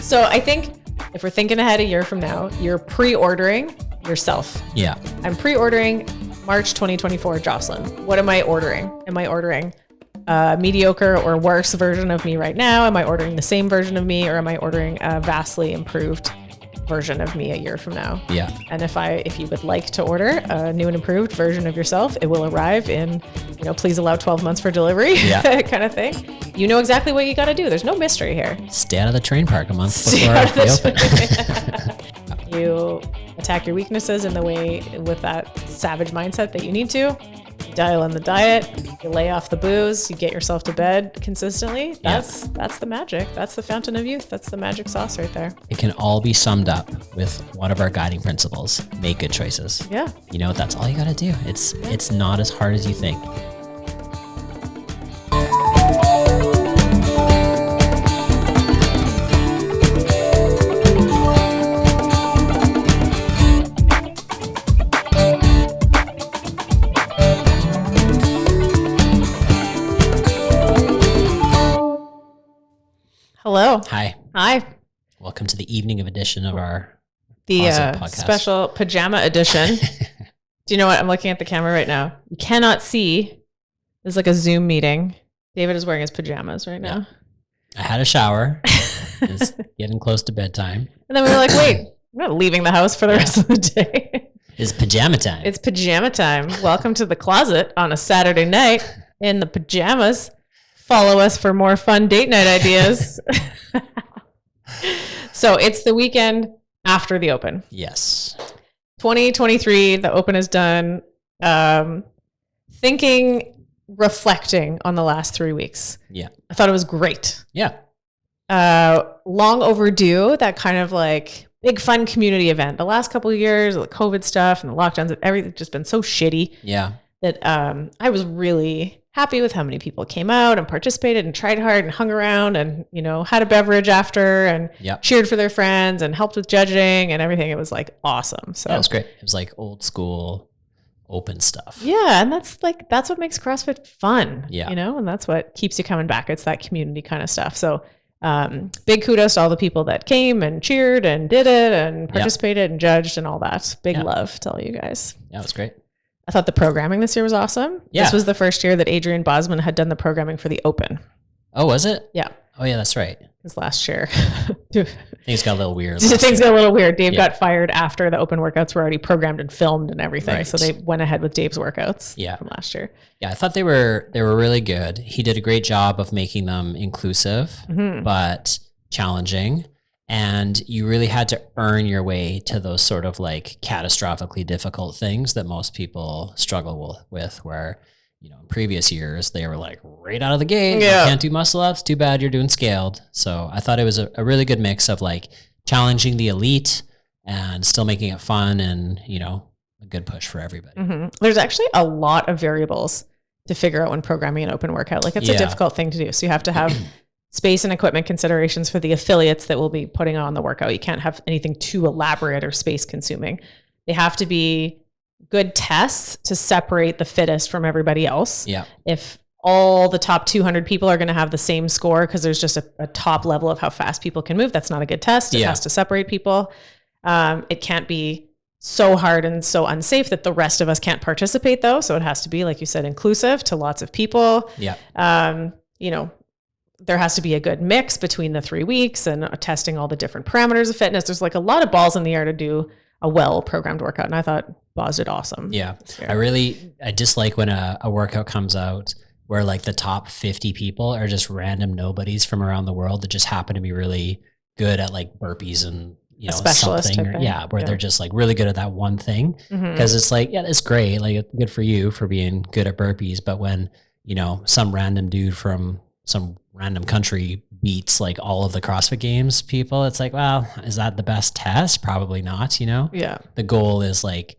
So I think if we're thinking ahead a year from now, you're pre-ordering yourself. Yeah. I'm pre-ordering March 2024 Jocelyn. What am I ordering? Am I ordering a mediocre or worse version of me right now? Am I ordering the same version of me, or am I ordering a vastly improved version of me a year from now? Yeah. And if you would like to order a new and improved version of yourself, it will arrive in, please allow 12 months for delivery, kind of thing. You know exactly what you got to do. There's no mystery here. Stay out of the train park a month before they open. You attack your weaknesses in the way with that savage mindset that you need to. You dial in the diet, you lay off the booze, you get yourself to bed consistently. That's the magic. That's the fountain of youth. That's the magic sauce right there. It can all be summed up with one of our guiding principles: make good choices. Yeah. That's all you got to do. It's not as hard as you think. Hello. Hi. Welcome to the evening edition of our podcast. Special pajama edition. Do you know what? I'm looking at the camera right now. You cannot see. There's like a Zoom meeting. David is wearing his pajamas right now. I had a shower. It's getting close to bedtime. And then we were like, wait, we're not leaving the house for the rest of the day. It's pajama time. It's pajama time. Welcome to the closet on a Saturday night in the pajamas. Follow us for more fun date night ideas. So it's the weekend after the Open. Yes. 2023, the Open is done. Reflecting on the last 3 weeks. Yeah. I thought it was great. Yeah. Long overdue, that kind of like big fun community event. The last couple of years, the COVID stuff and the lockdowns, everything's just been so shitty. Yeah. That I was really happy with how many people came out and participated and tried hard and hung around and, had a beverage after and cheered for their friends and helped with judging and everything. It was like awesome. So that was great. It was like old school Open stuff. Yeah. And that's what makes CrossFit fun, yeah. And that's what keeps you coming back. It's that community kind of stuff. So big kudos to all the people that came and cheered and did it and participated and judged and all that. Big love to all you guys. Yeah, it was great. I thought the programming this year was awesome. Yeah. This was the first year that Adrian Bosman had done the programming for the Open. Oh, was it? Yeah. Oh, yeah, that's right. Because last year. Things got a little weird. Things got a little weird. Dave got fired after the Open workouts were already programmed and filmed and everything. Right. So they went ahead with Dave's workouts from last year. Yeah, I thought they were really good. He did a great job of making them inclusive, but challenging. And you really had to earn your way to those sort of like catastrophically difficult things that most people struggle with, where, in previous years, they were like right out of the gate, you can't do muscle ups, too bad you're doing scaled. So I thought it was a really good mix of like challenging the elite and still making it fun and, a good push for everybody. Mm-hmm. There's actually a lot of variables to figure out when programming an Open workout. Like it's a difficult thing to do. So you have to have space and equipment considerations for the affiliates that will be putting on the workout. You can't have anything too elaborate or space consuming. They have to be good tests to separate the fittest from everybody else. Yeah. If all the top 200 people are going to have the same score because there's just a top level of how fast people can move, that's not a good test. It has to separate people. It can't be so hard and so unsafe that the rest of us can't participate though. So it has to be, like you said, inclusive to lots of people. Yeah. There has to be a good mix between the 3 weeks and testing all the different parameters of fitness. There's like a lot of balls in the air to do a well-programmed workout. And I thought Boz did awesome. Yeah. I dislike when a workout comes out where like the top 50 people are just random nobodies from around the world that just happen to be really good at like burpees and, something. Where they're just like really good at that one thing. Because it's like, it's great. Like good for you for being good at burpees. But when, some random dude from some random country beats like all of the CrossFit Games people, it's like, well, is that the best test? Probably not, Yeah. The goal is like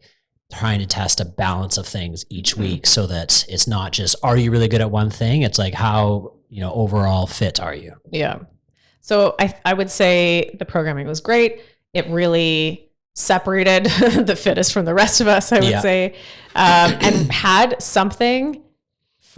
trying to test a balance of things each week so that it's not just, are you really good at one thing? It's like, how, overall fit are you? Yeah. So I would say the programming was great. It really separated the fittest from the rest of us, I would say, and had something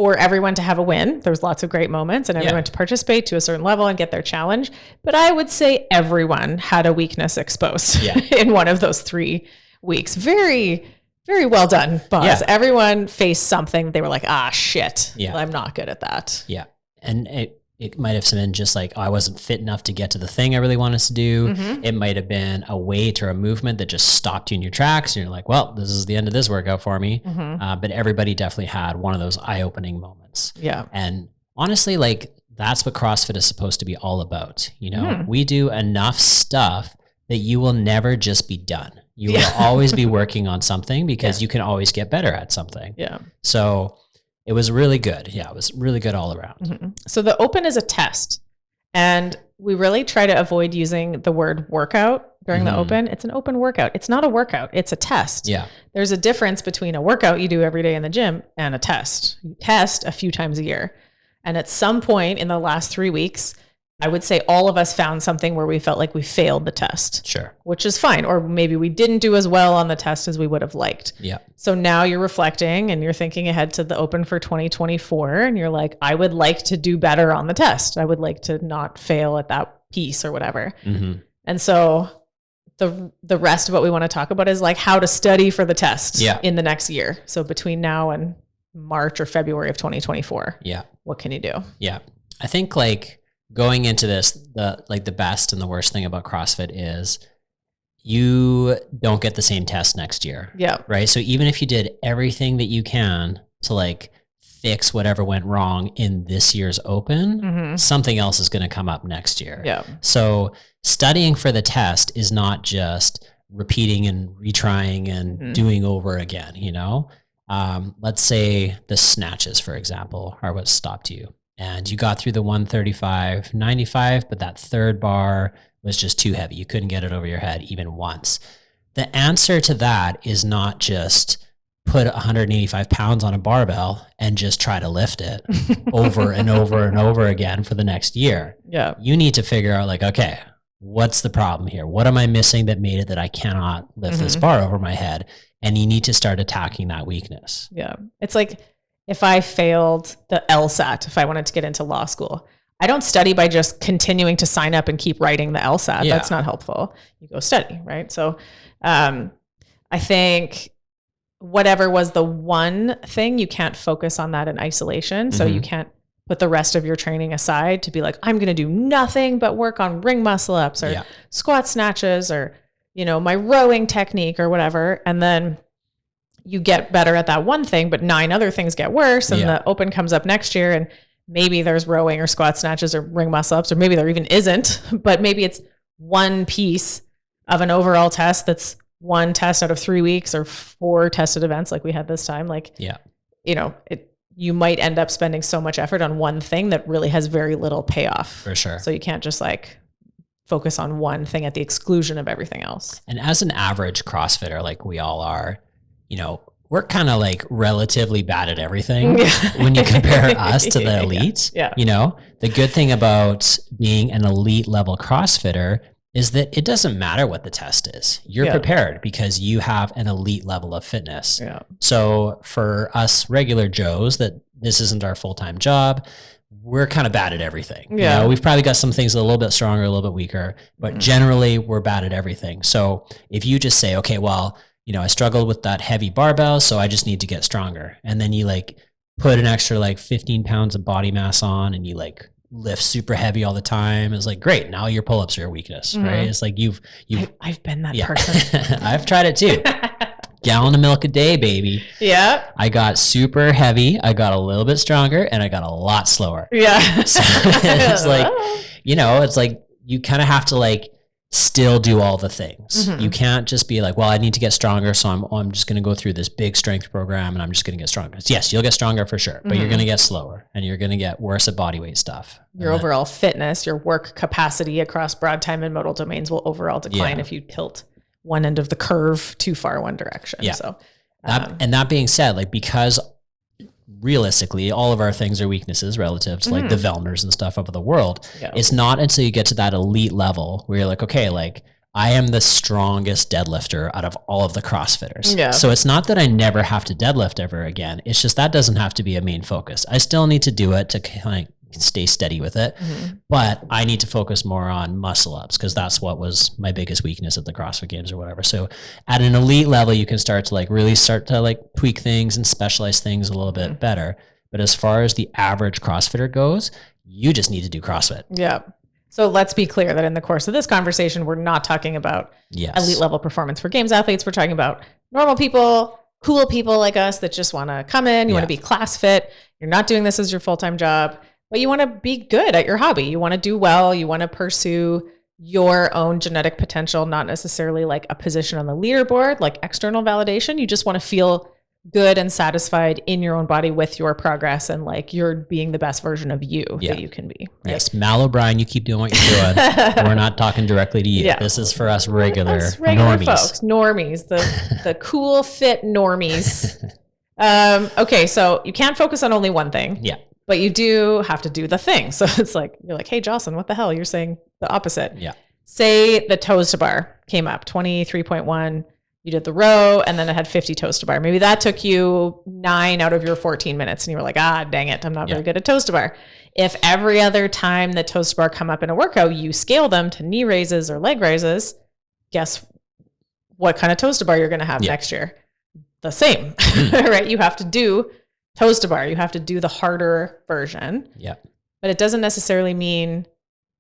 for everyone to have a win. There's lots of great moments and everyone to participate to a certain level and get their challenge. But I would say everyone had a weakness exposed in one of those 3 weeks. Very, very well done, boss. Yeah. Everyone faced something. They were like, shit, I'm not good at that. Yeah. And it might have been just like, I wasn't fit enough to get to the thing I really wanted to do. Mm-hmm. It might have been a weight or a movement that just stopped you in your tracks. And you're like, well, this is the end of this workout for me. Mm-hmm. But everybody definitely had one of those eye-opening moments. Yeah. And honestly, like that's what CrossFit is supposed to be all about. You know, we do enough stuff that you will never just be done. You will always be working on something because you can always get better at something. Yeah. So it was really good. Yeah, it was really good all around. Mm-hmm. So the Open is a test, and we really try to avoid using the word workout during the Open. It's an open workout. It's not a workout. It's a test. Yeah. There's a difference between a workout you do every day in the gym and a test. You test a few times a year. And at some point in the last 3 weeks, I would say all of us found something where we felt like we failed the test. Sure. Which is fine. Or maybe we didn't do as well on the test as we would have liked. Yeah. So now you're reflecting and you're thinking ahead to the Open for 2024. And you're like, I would like to do better on the test. I would like to not fail at that piece or whatever. Mm-hmm. And so the rest of what we want to talk about is like how to study for the test in the next year. So between now and March or February of 2024. Yeah. What can you do? Yeah. I think like going into this, the best and the worst thing about CrossFit is you don't get the same test next year. Yeah. Right. So even if you did everything that you can to like fix whatever went wrong in this year's Open, something else is going to come up next year. Yeah. So studying for the test is not just repeating and retrying and doing over again, you know? Let's say the snatches, for example, are what stopped you. And you got through the 135.95, but that third bar was just too heavy. You couldn't get it over your head even once. The answer to that is not just put 185 pounds on a barbell and just try to lift it over and over and over again for the next year. Yeah. You need to figure out like, okay, what's the problem here? What am I missing that made it that I cannot lift this bar over my head? And you need to start attacking that weakness. Yeah. It's like if I failed the LSAT, if I wanted to get into law school, I don't study by just continuing to sign up and keep writing the LSAT. Yeah. That's not helpful. You go study, right? So I think whatever was the one thing, you can't focus on that in isolation. So you can't put the rest of your training aside to be like, I'm going to do nothing but work on ring muscle ups or squat snatches or, you know, my rowing technique or whatever. And then you get better at that one thing, but 9 other things get worse. And the Open comes up next year and maybe there's rowing or squat snatches or ring muscle ups, or maybe there even isn't, but maybe it's one piece of an overall test that's one test out of 3 weeks or 4 tested events like we had this time. Like, you know, you might end up spending so much effort on one thing that really has very little payoff. For sure. So you can't just like focus on one thing at the exclusion of everything else. And as an average CrossFitter, like we all are, you know, we're kind of like relatively bad at everything when you compare us to the elites. Yeah. You know, the good thing about being an elite level CrossFitter is that it doesn't matter what the test is. You're prepared because you have an elite level of fitness. Yeah. So for us regular Joes, that this isn't our full-time job, we're kind of bad at everything. Yeah. You know, we've probably got some things a little bit stronger, a little bit weaker, but generally we're bad at everything. So if you just say, okay, well, you know, I struggled with that heavy barbell, so I just need to get stronger. And then you like put an extra like 15 pounds of body mass on and you like lift super heavy all the time. It's like, great. Now your pull-ups are your weakness, right? It's like I've been that person. I've tried it too. Gallon of milk a day, baby. Yeah. I got super heavy. I got a little bit stronger and I got a lot slower. Yeah. So it's like, you know, it's like you kind of have to like still do all the things. You can't just be like, well, I need to get stronger, so I'm just going to go through this big strength program and I'm just going to get stronger. Yes, you'll get stronger for sure, but you're going to get slower and you're going to get worse at body weight stuff. Your overall fitness, your work capacity across broad time and modal domains will overall decline if you tilt one end of the curve too far one direction. Yeah. So, and that being said, like, because realistically, all of our things are weaknesses relative to like the Vellners and stuff of the world. Yeah. It's not until you get to that elite level where you're like, okay, like I am the strongest deadlifter out of all of the CrossFitters. Yeah. So it's not that I never have to deadlift ever again. It's just that doesn't have to be a main focus. I still need to do it to kind of stay steady with it, but I need to focus more on muscle ups because that's what was my biggest weakness at the CrossFit Games or whatever. So at an elite level, you can start to really tweak things and specialize things a little bit better. But as far as the average CrossFitter goes, you just need to do CrossFit. Yeah. So let's be clear that in the course of this conversation, we're not talking about elite level performance for games athletes. We're talking about normal people, cool people like us that just want to come in. You want to be class fit. You're not doing this as your full-time job, but you want to be good at your hobby. You want to do well. You want to pursue your own genetic potential, not necessarily like a position on the leaderboard, like external validation. You just want to feel good and satisfied in your own body with your progress and like you're being the best version of you that you can be. Right? Yes. Mal O'Brien, you keep doing what you're doing. We're not talking directly to you. Yeah. This is for us regular normies. Folks, normies, the cool fit normies. Okay. So you can't focus on only one thing. Yeah. But you do have to do the thing. So it's like, you're like, hey, Jocelyn, what the hell? You're saying the opposite. Yeah. Say the toes to bar came up 23.1. You did the row and then it had 50 toes to bar. Maybe that took you 9 out of your 14 minutes. And you were like, dang it, I'm not very good at toes to bar. If every other time that toes to bar come up in a workout, you scale them to knee raises or leg raises, guess what kind of toes to bar you're going to have next year? The same, right? You have to do toes to bar. You have to do the harder version. Yeah. But it doesn't necessarily mean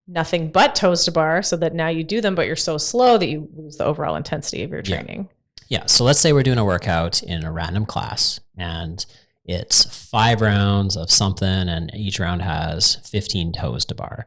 nothing but toes to bar so that now you do them, but you're so slow that you lose the overall intensity of your training. Yeah. So let's say we're doing a workout in a random class and it's 5 rounds of something and each round has 15 toes to bar.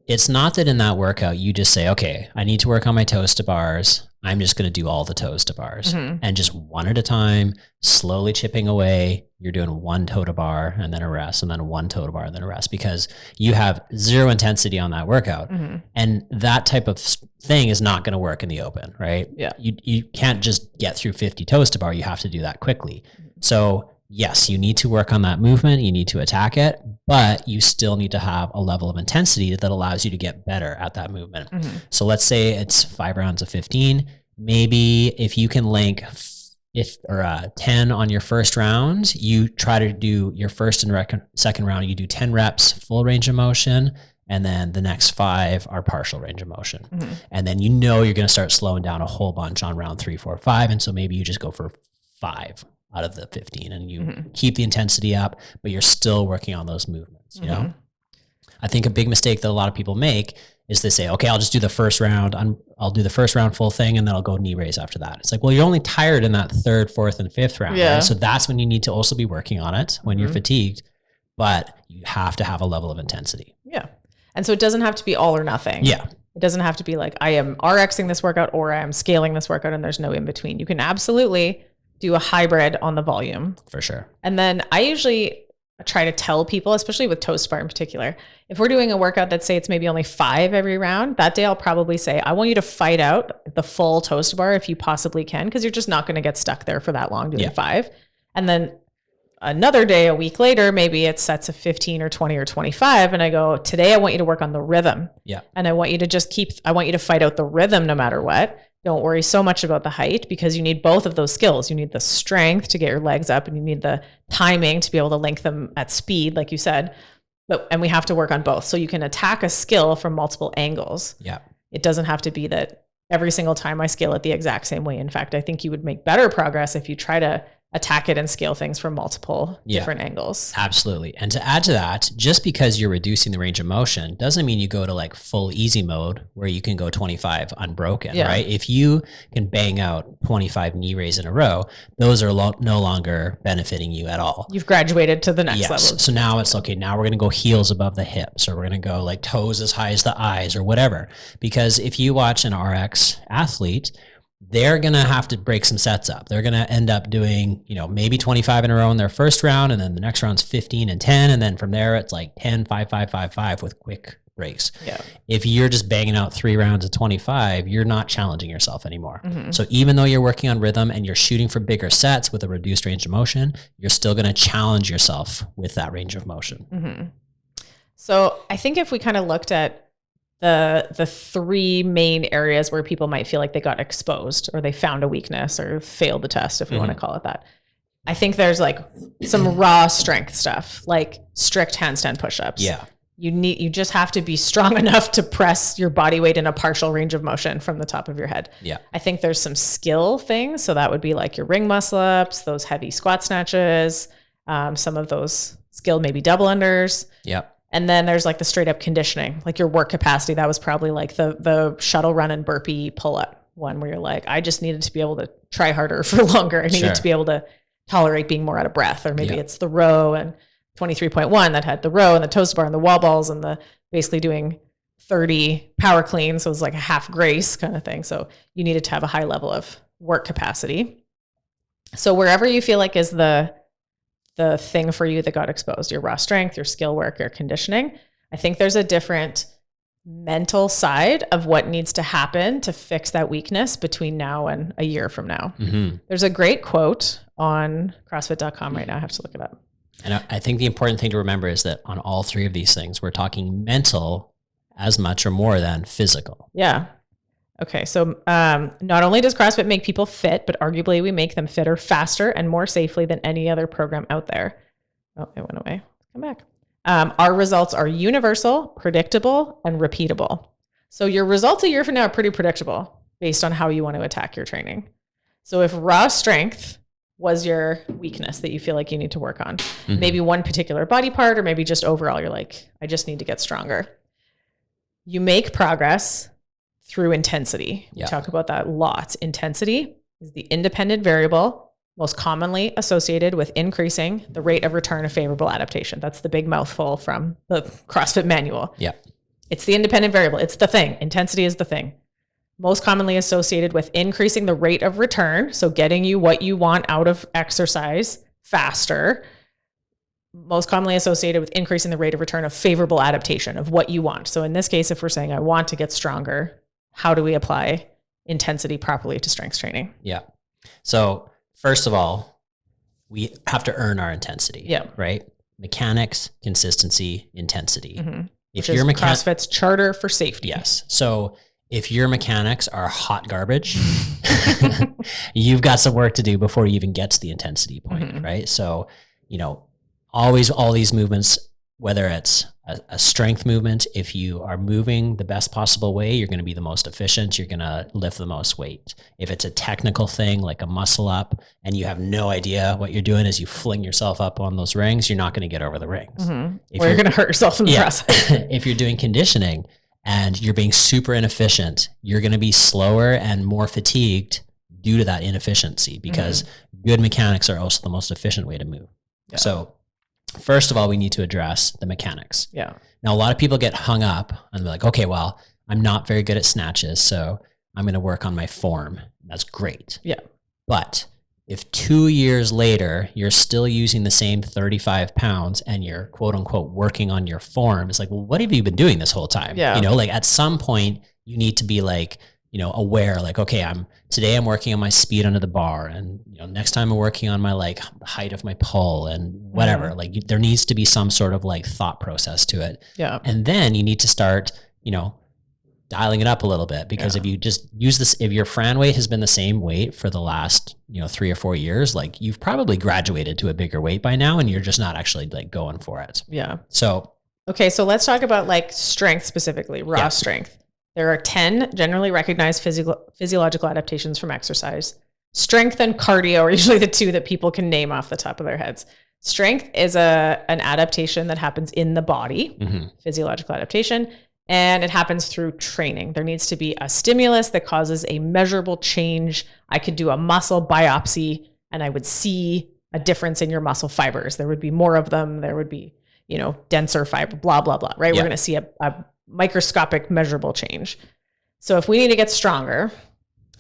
It's not that in that workout, you just say, okay, I need to work on my toes to bars. I'm just going to do all the toes to bars and just one at a time, slowly chipping away. You're doing 1 toe to bar and then a rest and then 1 toe to bar and then a rest because you have 0 intensity on that workout. And that type of thing is not going to work in the open, right? Yeah. You can't just get through 50 toes to bar. You have to do that quickly. So yes, you need to work on that movement. You need to attack it, but you still need to have a level of intensity that allows you to get better at that movement. So let's say it's 5 rounds of 15. Maybe if you can link 10 on your first round, you try to do your first and second round, you do 10 reps, full range of motion. And then the next 5 are partial range of motion. And then you're going to start slowing down a whole bunch on round 3, 4, 5. And so maybe you just go for 5 out of the 15 and you keep the intensity up, but you're still working on those movements, you know? I think a big mistake that a lot of people make is they say, okay, I'll just do the first round. I'll do the first round full thing and then I'll go knee raise after that. It's like, well, you're only tired in that 3rd, 4th, and 5th round. Yeah. Right? So that's when you need to also be working on it when you're fatigued, but you have to have a level of intensity. Yeah. And so it doesn't have to be all or nothing. Yeah. It doesn't have to be like, I am RXing this workout or I am scaling this workout and there's no in between. You can absolutely do a hybrid on the volume. For sure. And then I usually try to tell people, especially with toes to bar in particular, if we're doing a workout that say it's maybe only 5 every round, that day I'll probably say, I want you to fight out the full toes to bar if you possibly can, because you're just not going to get stuck there for that long doing 5. And then another day, a week later, maybe it's sets of 15 or 20 or 25. And I go, today I want you to work on the rhythm. Yeah. And I want you to fight out the rhythm no matter what. Don't worry so much about the height because you need both of those skills. You need the strength to get your legs up and you need the timing to be able to link them at speed, like you said. And we have to work on both. So you can attack a skill from multiple angles. Yeah. It doesn't have to be that every single time I scale it the exact same way. In fact, I think you would make better progress if you try to attack it and scale things from multiple different angles. Absolutely. And to add to that, just because you're reducing the range of motion doesn't mean you go to like full easy mode where you can go 25 unbroken, right? If you can bang out 25 knee raise in a row, those are no longer benefiting you at all. You've graduated to the next level. So now it's okay, now we're going to go heels above the hips, or we're going to go like toes as high as the eyes or whatever. Because if you watch an RX athlete, they're going to have to break some sets up. They're going to end up doing, maybe 25 in a row in their first round. And then the next round's 15 and 10. And then from there, it's like 10, 5, 5, 5, 5 with quick breaks. Yeah. If you're just banging out 3 rounds of 25, you're not challenging yourself anymore. So even though you're working on rhythm and you're shooting for bigger sets with a reduced range of motion, you're still going to challenge yourself with that range of motion. So I think if we kind of looked at the three main areas where people might feel like they got exposed or they found a weakness or failed the test, if we want to call it that. I think there's like some raw strength stuff, like strict handstand push-ups. Yeah. You just have to be strong enough to press your body weight in a partial range of motion from the top of your head. Yeah. I think there's some skill things. So that would be like your ring muscle ups, those heavy squat snatches, some of those skilled maybe double unders. Yeah. And then there's like the straight up conditioning, like your work capacity. That was probably like the shuttle run and burpee pull up one where you're like, I just needed to be able to try harder for longer. I needed to be able to tolerate being more out of breath. Or maybe it's the row and 23.1 that had the row and the toast bar and the wall balls and the basically doing 30 power cleans. So it was like a half grace kind of thing. So you needed to have a high level of work capacity. So wherever you feel like is the thing for you that got exposed, your raw strength, your skill work, your conditioning, I think there's a different mental side of what needs to happen to fix that weakness between now and a year from now. There's a great quote on CrossFit.com right now. I have to look it up. And I think the important thing to remember is that on all three of these things, we're talking mental as much or more than physical. Yeah. Okay. So not only does CrossFit make people fit, but arguably we make them fitter faster and more safely than any other program out there. Oh, it went away. Come back. Our results are universal, predictable, and repeatable. So your results a year from now are pretty predictable based on how you want to attack your training. So if raw strength was your weakness that you feel like you need to work on, maybe one particular body part, or maybe just overall, you're like, I just need to get stronger. You make progress through intensity. We talk about that lots. Intensity is the independent variable most commonly associated with increasing the rate of return of favorable adaptation. That's the big mouthful from the CrossFit manual. Yeah. It's the independent variable. It's the thing. Intensity is the thing. Most commonly associated with increasing the rate of return. So getting you what you want out of exercise faster. Most commonly associated with increasing the rate of return of favorable adaptation of what you want. So in this case, if we're saying I want to get stronger, how do we apply intensity properly to strength training? Yeah. So first of all, we have to earn our intensity. Yeah. Right? Mechanics, consistency, intensity. If your CrossFit's charter for safety. Yes. So if your mechanics are hot garbage, you've got some work to do before you even get to the intensity point, right? So, always all these movements, whether it's a strength movement, if you are moving the best possible way, you're going to be the most efficient. You're going to lift the most weight. If it's a technical thing like a muscle up and you have no idea what you're doing as you fling yourself up on those rings, you're not going to get over the rings. Or you're going to hurt yourself in the process. If you're doing conditioning and you're being super inefficient, you're going to be slower and more fatigued due to that inefficiency because good mechanics are also the most efficient way to move. Yeah. So first of all, we need to address the mechanics. Yeah. Now, a lot of people get hung up and they're like, okay, well, I'm not very good at snatches, so I'm going to work on my form. That's great. Yeah. But if 2 years later, you're still using the same 35 pounds and you're quote unquote working on your form, it's like, well, what have you been doing this whole time? Yeah. Like at some point you need to be like, aware, like, okay, today I'm working on my speed under the bar, and next time I'm working on my like height of my pull and whatever. Like there needs to be some sort of like thought process to it. Yeah. And then you need to start, dialing it up a little bit, because if you just use this, if your Fran weight has been the same weight for the last, 3 or 4 years, like you've probably graduated to a bigger weight by now and you're just not actually like going for it. Yeah. So, okay. So let's talk about like strength specifically, raw strength. There are 10 generally recognized physiological adaptations from exercise. Strength and cardio are usually the two that people can name off the top of their heads. Strength is an adaptation that happens in the body, physiological adaptation, and it happens through training. There needs to be a stimulus that causes a measurable change. I could do a muscle biopsy and I would see a difference in your muscle fibers. There would be more of them. There would be, denser fiber, blah, blah, blah, right? Yeah. We're going to see a microscopic measurable change. So if we need to get stronger,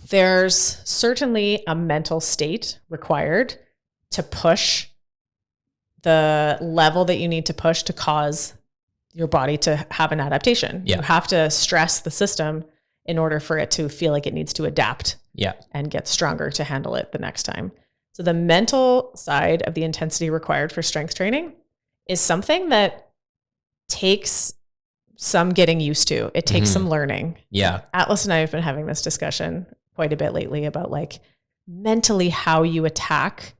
there's certainly a mental state required to push the level that you need to push to cause your body to have an adaptation. Yeah. You have to stress the system in order for it to feel like it needs to adapt and get stronger to handle it the next time. So the mental side of the intensity required for strength training is something that takes some getting used to. It takes some learning. Yeah. Atlas and I have been having this discussion quite a bit lately about like mentally how you attack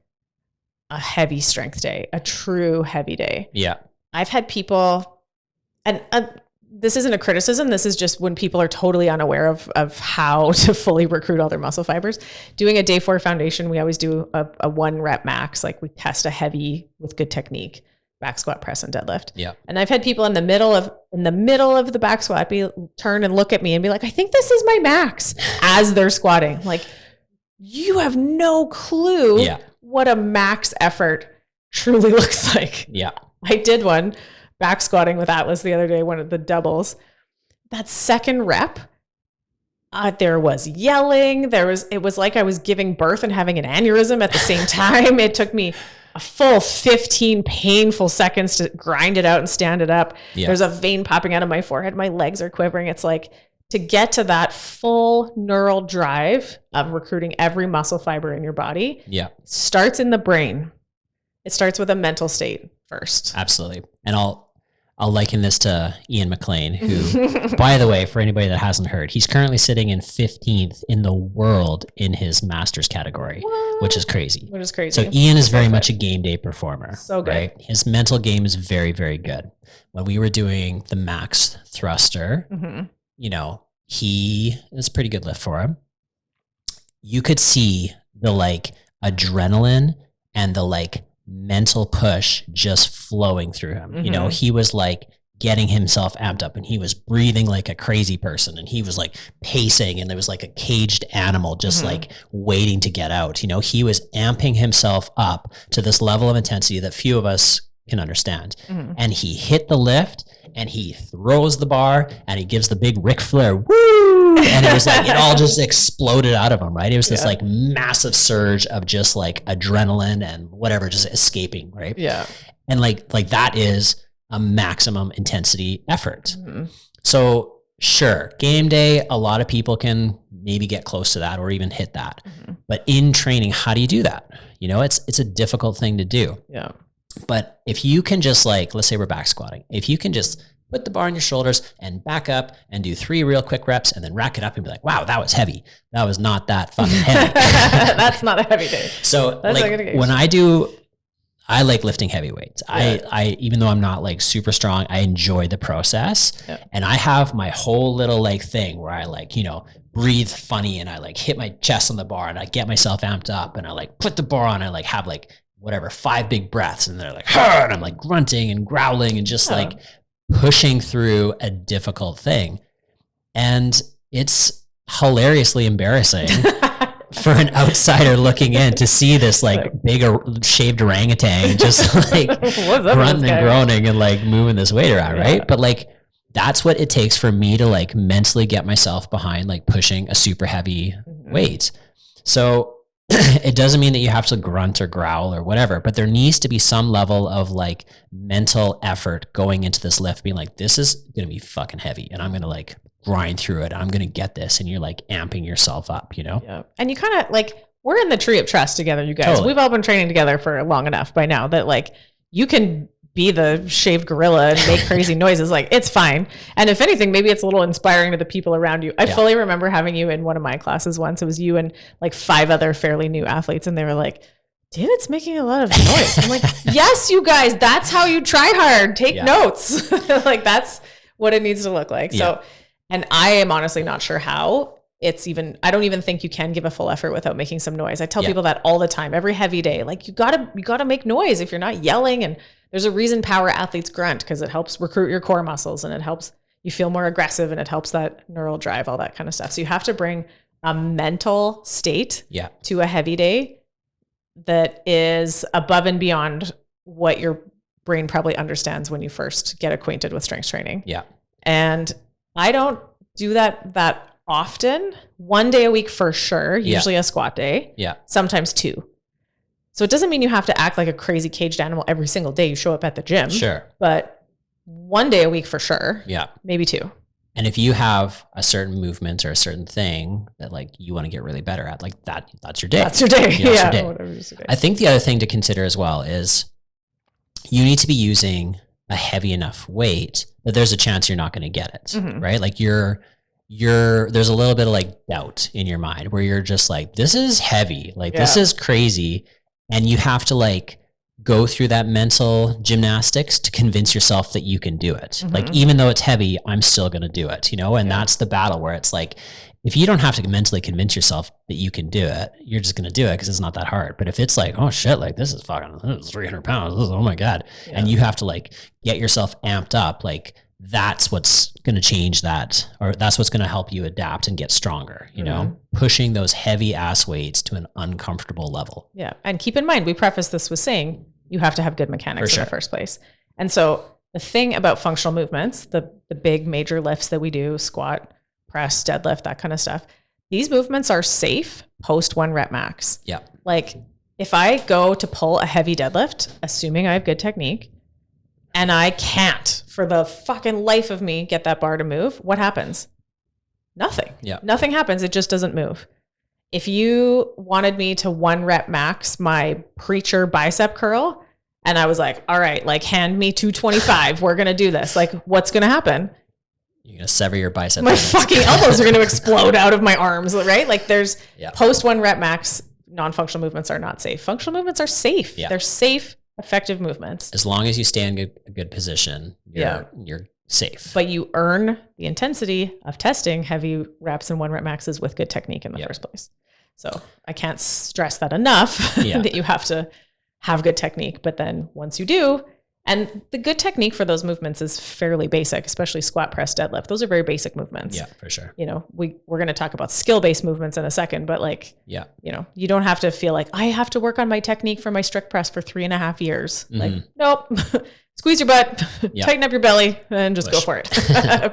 a heavy strength day, a true heavy day. Yeah. I've had people, and this isn't a criticism. This is just when people are totally unaware of how to fully recruit all their muscle fibers. Doing a day 4 foundation, we always do a 1 rep max. Like we test a heavy with good technique, back squat, press, and deadlift. Yeah. And I've had people in the middle of the back squat turn and look at me and be like, I think this is my max, as they're squatting. Like, you have no clue what a max effort truly looks like. Yeah. I did one back squatting with Atlas the other day, one of the doubles. That second rep, there was yelling. It was like I was giving birth and having an aneurysm at the same time. It took me a full 15 painful seconds to grind it out and stand it up. Yeah. There's a vein popping out of my forehead. My legs are quivering. It's like, to get to that full neural drive of recruiting every muscle fiber in your body, starts in the brain. It starts with a mental state first. Absolutely. And I'll liken this to Ian McLean, who, by the way, for anybody that hasn't heard, he's currently sitting in 15th in the world in his master's category, which is crazy. So Ian is very much a game day performer. So good. Right? His mental game is very, very good. When we were doing the max thruster, you know, he is a pretty good lift for him. You could see the like adrenaline and the like mental push just flowing through him. You know, he was like getting himself amped up and he was breathing like a crazy person and he was like pacing and there was like a caged animal just like waiting to get out. You know, he was amping himself up to this level of intensity that few of us can understand. And he hit the lift and he throws the bar and he gives the big Ric Flair, woo! And it was like, it all just exploded out of him, right? It was this like massive surge of just like adrenaline and whatever, just escaping, right? Yeah. And like that is a maximum intensity effort. So sure, game day, a lot of people can maybe get close to that or even hit that. But in training, how do you do that? You know, it's a difficult thing to do. Yeah. But if you can just like, let's say we're back squatting. If you can just put the bar on your shoulders and back up and do 3 real quick reps and then rack it up and be like, wow, that was heavy. That was not that fucking heavy. That's not a heavy day. So like when I like lifting heavy weights. I even though I'm not like super strong, I enjoy the process. And I have my whole little like thing where I like, you know, breathe funny and I like hit my chest on the bar and I get myself amped up and I like put the bar on and I like have like whatever, 5 big breaths and they're like, and I'm like grunting and growling and just like pushing through a difficult thing. And it's hilariously embarrassing for an outsider looking in to see this like big shaved orangutan just like grunting and groaning and like moving this weight around, right? But like, that's what it takes for me to like mentally get myself behind like pushing a super heavy weight. So it doesn't mean that you have to grunt or growl or whatever, but there needs to be some level of like mental effort going into this lift, being like, this is going to be fucking heavy and I'm going to like grind through it. I'm going to get this. And you're like amping yourself up, you know? Yeah. And you kind of like, we're in the tree of trust together, you guys. Totally. We've all been training together for long enough by now that like you can be the shaved gorilla and make crazy noises. Like, it's fine. And if anything, maybe it's a little inspiring to the people around you. I fully remember having you in one of my classes once. It was you and like 5 other fairly new athletes. And they were like, David's making a lot of noise. I'm like, yes, you guys, that's how you try hard. Take notes. Like, that's what it needs to look like. So, and I am honestly not sure how it's even, I don't even think you can give a full effort without making some noise. I tell people that all the time, every heavy day, like you gotta make noise. If you're not yelling, and there's a reason power athletes grunt, because it helps recruit your core muscles and it helps you feel more aggressive and it helps that neural drive, all that kind of stuff. So you have to bring a mental state to a heavy day that is above and beyond what your brain probably understands when you first get acquainted with strength training. Yeah. And I don't do that often. 1 day a week for sure, usually a squat day. Yeah. Sometimes 2. So it doesn't mean you have to act like a crazy caged animal every single day you show up at the gym. Sure. But 1 day a week for sure. Yeah. Maybe 2. And if you have a certain movement or a certain thing that like you want to get really better at, like that's your day. That's your day. You know, yeah. your day. I think the other thing to consider as well is you need to be using a heavy enough weight that there's a chance you're not going to get it, right? Like there's a little bit of like doubt in your mind where you're just like, this is heavy, like this is crazy. And you have to like go through that mental gymnastics to convince yourself that you can do it. Like, even though it's heavy, I'm still going to do it, you know? And that's the battle where it's like, if you don't have to mentally convince yourself that you can do it, you're just going to do it because it's not that hard. But if it's like, oh shit, like this is 300 pounds, oh my God. And you have to like get yourself amped up, like that's what's going to change that, or that's what's going to help you adapt and get stronger, you know, pushing those heavy ass weights to an uncomfortable level. Yeah. And keep in mind, we preface this with saying you have to have good mechanics in the first place. And so the thing about functional movements, the big major lifts that we do, squat, press, deadlift, that kind of stuff, these movements are safe post 1 rep max. Yeah. Like if I go to pull a heavy deadlift, assuming I have good technique, and I can't for the fucking life of me get that bar to move, what happens? Nothing. Yeah. Nothing happens. It just doesn't move. If you wanted me to 1 rep max my preacher bicep curl, and I was like, all right, like hand me 225, we're going to do this. Like what's going to happen? You're going to sever your bicep. My fucking elbows are going to explode out of my arms, right? Like there's post 1 rep max, non-functional movements are not safe. Functional movements are safe. Yeah. They're safe, effective movements. As long as you stay in a good position, you're safe. But you earn the intensity of testing heavy reps and 1 rep maxes with good technique in the first place. So I can't stress that enough that you have to have good technique. But then once you do, and the good technique for those movements is fairly basic, especially squat, press, deadlift. Those are very basic movements. Yeah, for sure. You know, we're going to talk about skill-based movements in a second, but like, you know, you don't have to feel like I have to work on my technique for my strict press for 3.5 years. Like, nope, squeeze your butt, tighten up your belly and just go for it.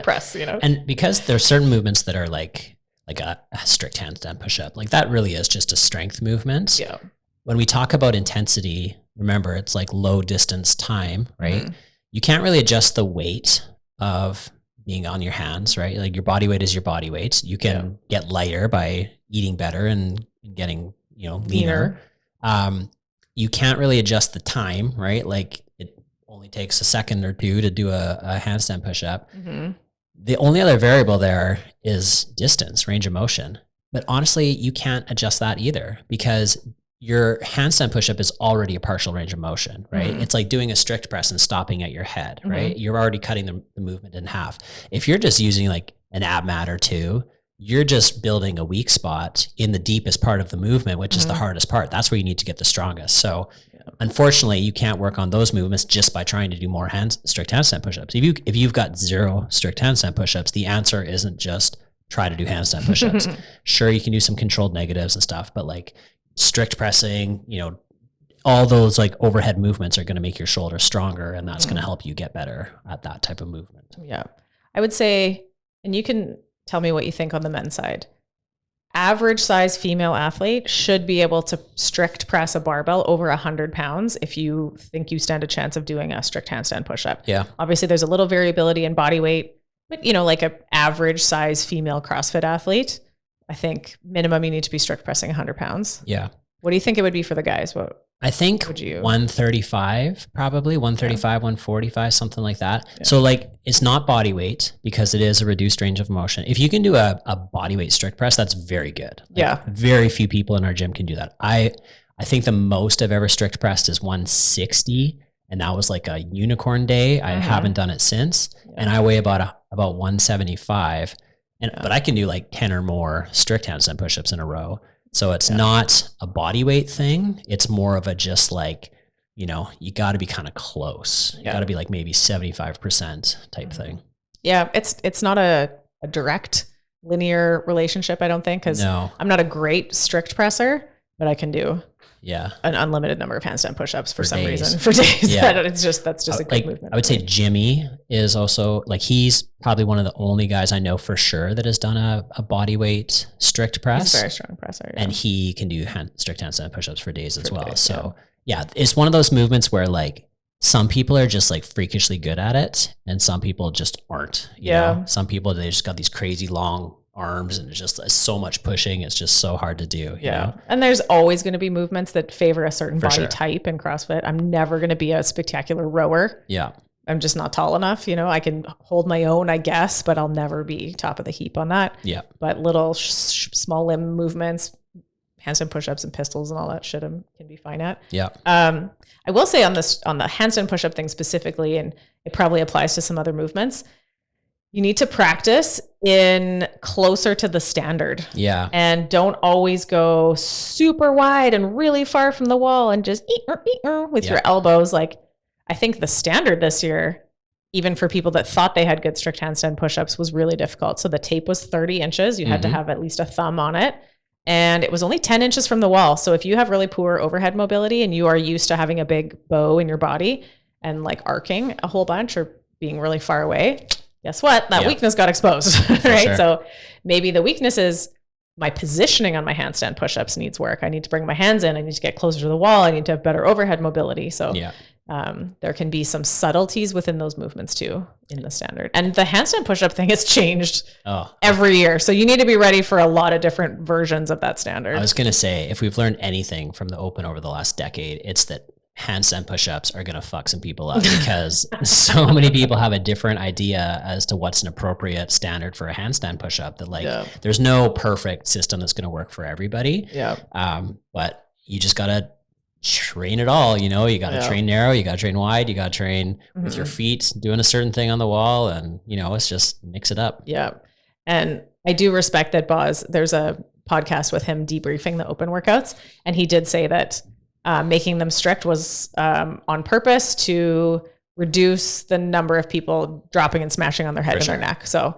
Press, you know? And because there's certain movements that are like a strict handstand push-up, like that really is just a strength movement. Yeah. When we talk about intensity, remember it's like low distance time, right? You can't really adjust the weight of being on your hands, right? Like your body weight is your body weight. You can get lighter by eating better and getting, you know, leaner. You can't really adjust the time, right? Like it only takes a second or two to do a handstand push-up. The only other variable there is distance, range of motion. But honestly, you can't adjust that either because your handstand push-up is already a partial range of motion, right? It's like doing a strict press and stopping at your head, right? You're already cutting the movement in half. If you're just using like an ab mat or two, you're just building a weak spot in the deepest part of the movement, which is the hardest part. That's where you need to get the strongest. So unfortunately, you can't work on those movements just by trying to do more strict handstand push-ups. If you've got 0 strict handstand push-ups, the answer isn't just try to do handstand push-ups. Sure, you can do some controlled negatives and stuff, but like strict pressing, you know, all those like overhead movements are going to make your shoulders stronger, and that's going to help you get better at that type of movement. Yeah. I would say, and you can tell me what you think on the men's side, average size female athlete should be able to strict press a barbell over 100 pounds if you think you stand a chance of doing a strict handstand push-up. Yeah. Obviously there's a little variability in body weight, but you know, like a average size female CrossFit athlete, I think minimum you need to be strict pressing 100 pounds. Yeah. What do you think it would be for the guys? I think 135, probably 135, 145, something like that. Yeah. So like it's not body weight because it is a reduced range of motion. If you can do a body weight strict press, that's very good. Like very few people in our gym can do that. I think the most I've ever strict pressed is 160, and that was like a unicorn day. I haven't done it since, and I weigh about 175. But I can do like 10 or more strict handstand push-ups in a row. So it's not a body weight thing. It's more of a just like, you know, you got to be kind of close. You got to be like maybe 75% type thing. Yeah. It's not a direct linear relationship, I don't think, because I'm not a great strict presser, but I can do an unlimited number of handstand push-ups for some reason for days. Yeah. That's just a good movement. I would say Jimmy is also like, he's probably one of the only guys I know for sure that has done a body weight strict press. He's a very strong presser. Yeah. And he can do strict handstand push-ups for days as well. So it's one of those movements where like some people are just like freakishly good at it and some people just aren't. You know? Some people, they just got these crazy long arms and it's just so much pushing. It's just so hard to do. You know? And there's always going to be movements that favor a certain body type in CrossFit. I'm never going to be a spectacular rower. Yeah. I'm just not tall enough. I can hold my own, I guess, but I'll never be top of the heap on that. Yeah. But little small limb movements, handstand push-ups and pistols and all that shit can be fine at. Yeah. I will say on the handstand push-up thing specifically, and it probably applies to some other movements, you need to practice in closer to the standard. Yeah. And don't always go super wide and really far from the wall and just with your elbows. Like, I think the standard this year, even for people that thought they had good strict handstand push-ups, was really difficult. So the tape was 30 inches. You had to have at least a thumb on it. And it was only 10 inches from the wall. So if you have really poor overhead mobility and you are used to having a big bow in your body and like arcing a whole bunch or being really far away, guess what? That weakness got exposed, right? Sure. So maybe the weakness is my positioning on my handstand push-ups needs work. I need to bring my hands in. I need to get closer to the wall. I need to have better overhead mobility. So there can be some subtleties within those movements too in the standard. And the handstand push-up thing has changed every year. So you need to be ready for a lot of different versions of that standard. I was going to say, if we've learned anything from the Open over the last decade, it's that handstand push-ups are going to fuck some people up because so many people have a different idea as to what's an appropriate standard for a handstand push-up, that there's no perfect system that's going to work for everybody. But you just got to train it all. You got to train narrow, you got to train wide, you got to train with your feet doing a certain thing on the wall, and it's just mix it up. And I do respect that there's a podcast with him debriefing the Open workouts, and he did say that making them strict was on purpose to reduce the number of people dropping and smashing on their head and their neck. So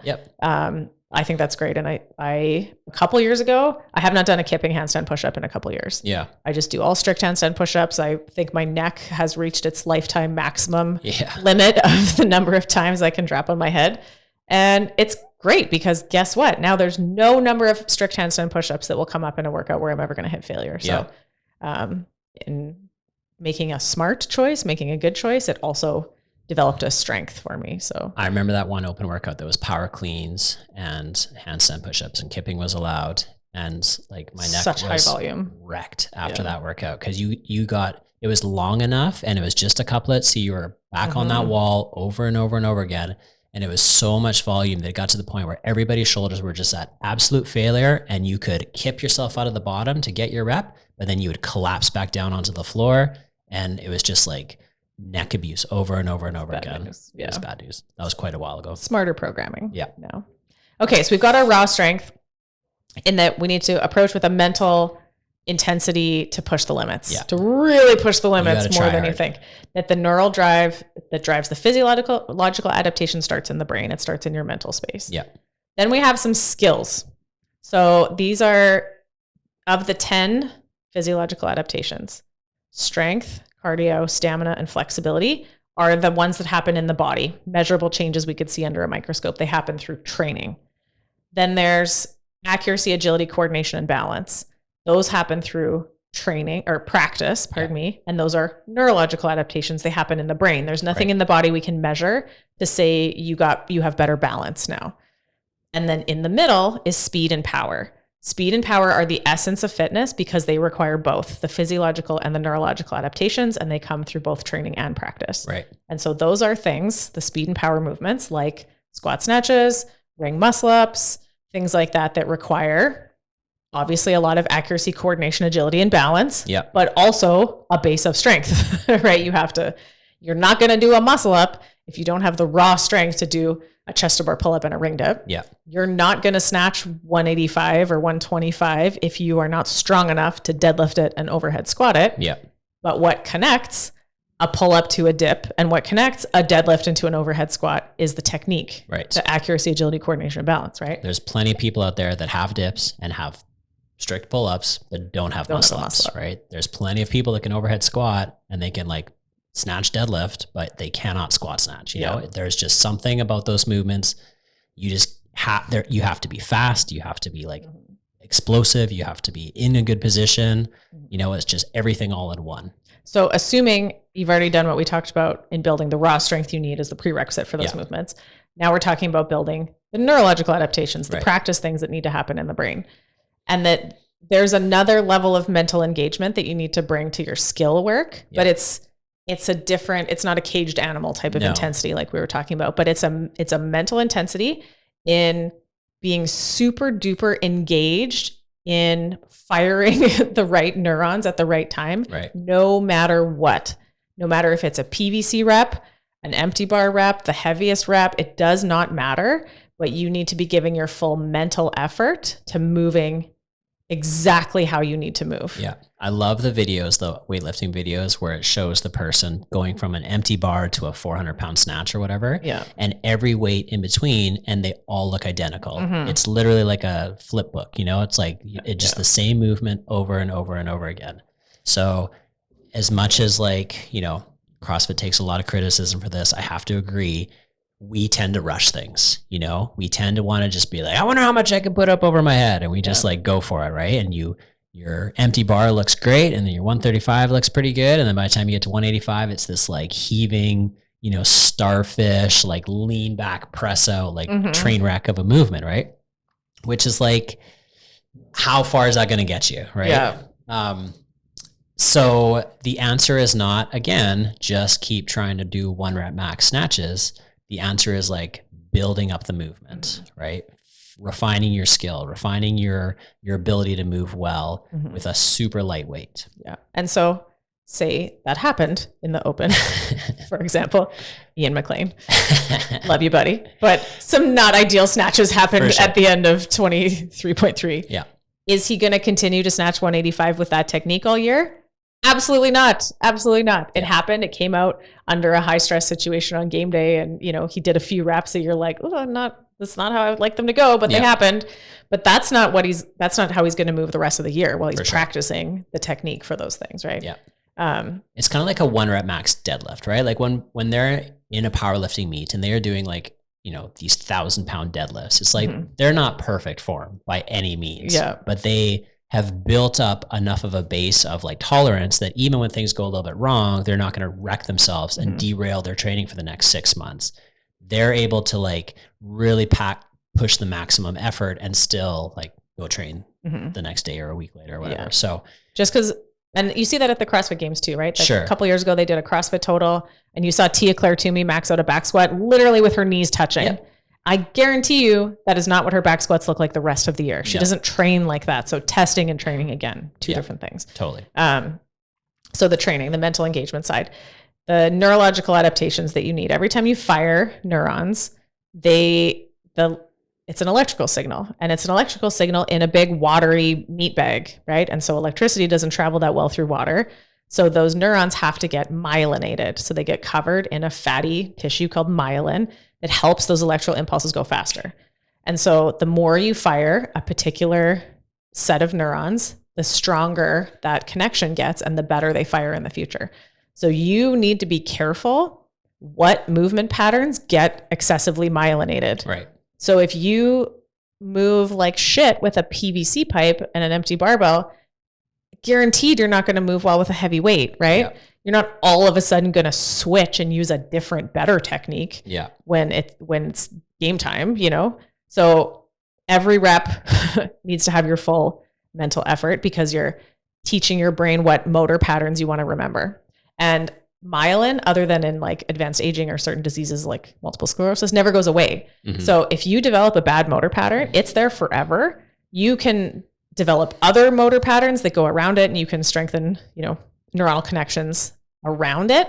I think that's great. And I a couple years ago, I have not done a kipping handstand push-up in a couple years. I just do all strict handstand push-ups. I think my neck has reached its lifetime maximum limit of the number of times I can drop on my head. And it's great because guess what? Now there's no number of strict handstand push-ups that will come up in a workout where I'm ever going to hit failure. So in making a smart choice, making a good choice, it also developed a strength for me. So I remember that one Open workout that was power cleans and handstand push-ups, and kipping was allowed. And like my neck was high volume wrecked after that workout because it was long enough and it was just a couplet. So you were back on that wall over and over and over again. And it was so much volume that it got to the point where everybody's shoulders were just at absolute failure, and you could kip yourself out of the bottom to get your rep, but then you would collapse back down onto the floor. And it was just like neck abuse over and over and over again. News. It was bad news. That was quite a while ago. Smarter programming. No. Okay. So we've got our raw strength in that we need to approach with a mental intensity to push the limits, to really push the limits more than you think. That the neural drive that drives the physiological adaptation starts in the brain. It starts in your mental space. Then we have some skills. So these are, of the 10 physiological adaptations, strength, cardio, stamina, and flexibility are the ones that happen in the body. Measurable changes we could see under a microscope. They happen through training. Then there's accuracy, agility, coordination, and balance. Those happen through training or practice, and those are neurological adaptations. They happen in the brain. There's nothing in the body we can measure to say you have better balance now. And then in the middle is speed and power. Speed and power are the essence of fitness because they require both the physiological and the neurological adaptations, and they come through both training and practice. And so those are things, the speed and power movements like squat snatches, ring muscle ups, things like that require obviously a lot of accuracy, coordination, agility, and balance, but also a base of strength, right? You're not going to do a muscle up if you don't have the raw strength to do a chest to bar pull up and a ring dip. You're not going to snatch 185 or 125 if you are not strong enough to deadlift it and overhead squat it. But what connects a pull up to a dip and what connects a deadlift into an overhead squat is the technique, the accuracy, agility, coordination, and balance, right? There's plenty of people out there that have dips and have strict pull-ups, but don't have muscle ups, right? There's plenty of people that can overhead squat and they can like snatch deadlift, but they cannot squat snatch. You know, there's just something about those movements. You have to be fast. You have to be like explosive. You have to be in a good position. You know, it's just everything all in one. So assuming you've already done what we talked about in building the raw strength you need as the prerequisite for those movements. Now we're talking about building the neurological adaptations, the practice things that need to happen in the brain. And that there's another level of mental engagement that you need to bring to your skill work, but it's it's not a caged animal type of intensity like we were talking about, but it's a mental intensity in being super duper engaged in firing the right neurons at the right time, no matter what. No matter if it's a PVC rep, an empty bar rep, the heaviest rep, it does not matter, but you need to be giving your full mental effort to moving exactly how you need to move. Yeah. I love the videos, the weightlifting videos where it shows the person going from an empty bar to a 400-pound snatch or whatever. Yeah. And every weight in between, and they all look identical. It's literally like a flip book, you know, it's like it's just the same movement over and over and over again. So as much as like, you know, CrossFit takes a lot of criticism for this, I have to agree. We tend to rush things, you know, we tend to want to just be like, I wonder how much I can put up over my head. And we just like go for it. Right. And your empty bar looks great. And then your 135 looks pretty good. And then by the time you get to 185, it's this like heaving, you know, starfish, like lean back, press out, like train wreck of a movement. Right. Which is like, how far is that going to get you? Right. Yeah. So the answer is not, again, just keep trying to do 1 rep max snatches. The answer is like building up the movement, right? Refining your skill, refining your ability to move well with a super lightweight. Yeah. And so say that happened in the open, for example, Ian McLean, love you, buddy. But some not ideal snatches happened at the end of 23.3. Yeah. Is he going to continue to snatch 185 with that technique all year? Absolutely not. Absolutely not. It happened. It came out under a high stress situation on game day. And, you know, he did a few reps that you're like, oh, that's not how I would like them to go, but they happened. But that's not how he's going to move the rest of the year while he's practicing the technique for those things. Right. Yeah. It's kind of like a 1 rep max deadlift, right? Like when they're in a powerlifting meet and they are doing like, you know, these 1,000-pound deadlifts, it's like, they're not perfect form by any means, but they have built up enough of a base of like tolerance that even when things go a little bit wrong, they're not going to wreck themselves and derail their training for the next 6 months. They're able to like really push the maximum effort and still like go train the next day or a week later or whatever. So just because, and you see that at the CrossFit Games too, right? Like a couple years ago, they did a CrossFit total and you saw Tia Claire Toomey max out a back squat literally with her knees touching. I guarantee you that is not what her back squats look like the rest of the year. She doesn't train like that. So testing and training, again, two different things. Totally. So the training, the mental engagement side, the neurological adaptations that you need. Every time you fire neurons, it's an electrical signal, and it's an electrical signal in a big watery meat bag, right? And so electricity doesn't travel that well through water. So those neurons have to get myelinated. So they get covered in a fatty tissue called myelin. It helps those electrical impulses go faster. And so the more you fire a particular set of neurons, the stronger that connection gets and the better they fire in the future. So you need to be careful what movement patterns get excessively myelinated. Right. So if you move like shit with a PVC pipe and an empty barbell, guaranteed you're not going to move well with a heavy weight, right? Yeah. You're not all of a sudden going to switch and use a different, better technique when it's game time, you know? So every rep needs to have your full mental effort because you're teaching your brain what motor patterns you want to remember. And myelin, other than in like advanced aging or certain diseases like multiple sclerosis, never goes away. So if you develop a bad motor pattern, it's there forever. You can develop other motor patterns that go around it and you can strengthen, you know, neuronal connections around it,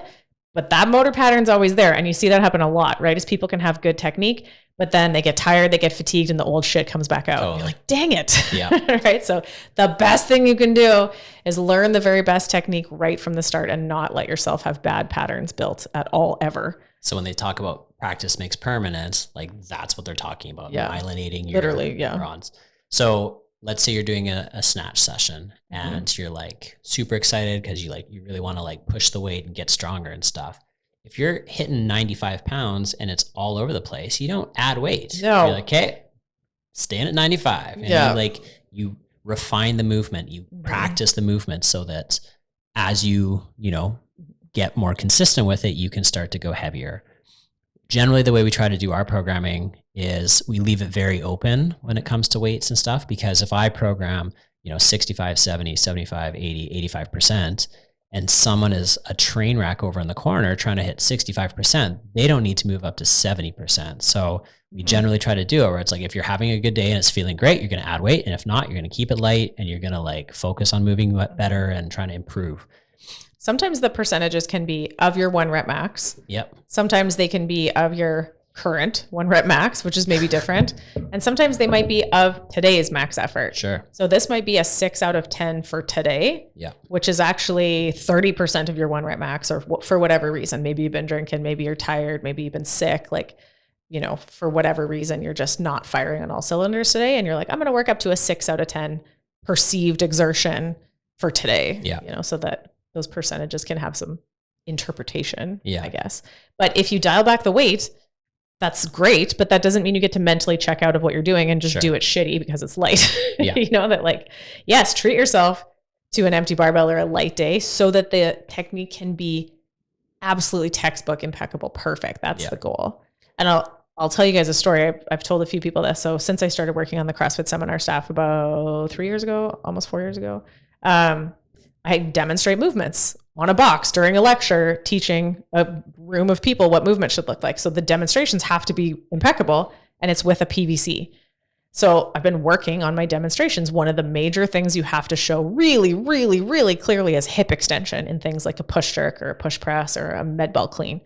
but that motor pattern's always there. And you see that happen a lot, right? As people can have good technique, but then they get tired, they get fatigued, and the old shit comes back out. Totally. You're like, dang it. Yeah. Right. So the best thing you can do is learn the very best technique right from the start and not let yourself have bad patterns built at all, ever. So when they talk about practice makes permanent, like that's what they're talking about. Myelinating your neurons. So let's say you're doing a snatch session and you're like super excited because you really want to like push the weight and get stronger and stuff. If you're hitting 95 pounds and it's all over the place, you don't add weight. No. You're like, okay, staying at 95. And you refine the movement, you practice the movement so that as you get more consistent with it, you can start to go heavier. Generally, the way we try to do our programming is we leave it very open when it comes to weights and stuff, because if I program, 65, 70, 75, 80, 85%, and someone is a train wreck over in the corner trying to hit 65%, they don't need to move up to 70%. So we generally try to do it where it's like, if you're having a good day and it's feeling great, you're going to add weight. And if not, you're going to keep it light and you're going to like focus on moving better and trying to improve. Sometimes the percentages can be of your 1 rep max. Yep. Sometimes they can be of your current 1 rep max, which is maybe different. And sometimes they might be of today's max effort. Sure. So this might be a 6 out of 10 for today, which is actually 30% of your 1 rep max, or for whatever reason. Maybe you've been drinking, maybe you're tired, maybe you've been sick, like, you know, for whatever reason, you're just not firing on all cylinders today. And you're like, I'm going to work up to a 6 out of 10 perceived exertion for today, you know, so that those percentages can have some interpretation, I guess. But if you dial back the weight, that's great, but that doesn't mean you get to mentally check out of what you're doing and just do it shitty because it's light. You know, that like, yes, treat yourself to an empty barbell or a light day so that the technique can be absolutely textbook, impeccable, perfect. That's the goal. And I'll tell you guys a story. I've told a few people this. So since I started working on the CrossFit seminar staff about 3 years ago, almost 4 years ago, I demonstrate movements on a box during a lecture, teaching a room of people what movement should look like. So the demonstrations have to be impeccable, and it's with a PVC. So I've been working on my demonstrations. One of the major things you have to show really, really, really clearly is hip extension in things like a push jerk or a push press or a med ball clean.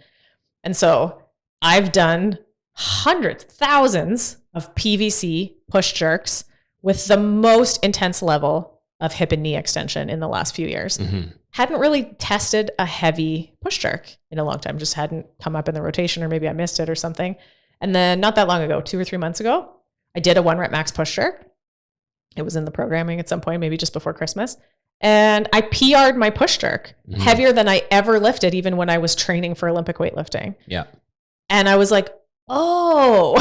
And so I've done hundreds, thousands of PVC push jerks with the most intense level of hip and knee extension in the last few years. Hadn't really tested a heavy push jerk in a long time, just hadn't come up in the rotation, or maybe I missed it or something. And then not that long ago, 2 or 3 months ago, I did a 1 rep max push jerk. It was in the programming at some point, maybe just before Christmas. And I PR'd my push jerk, heavier than I ever lifted, even when I was training for Olympic weightlifting. And I was like, oh,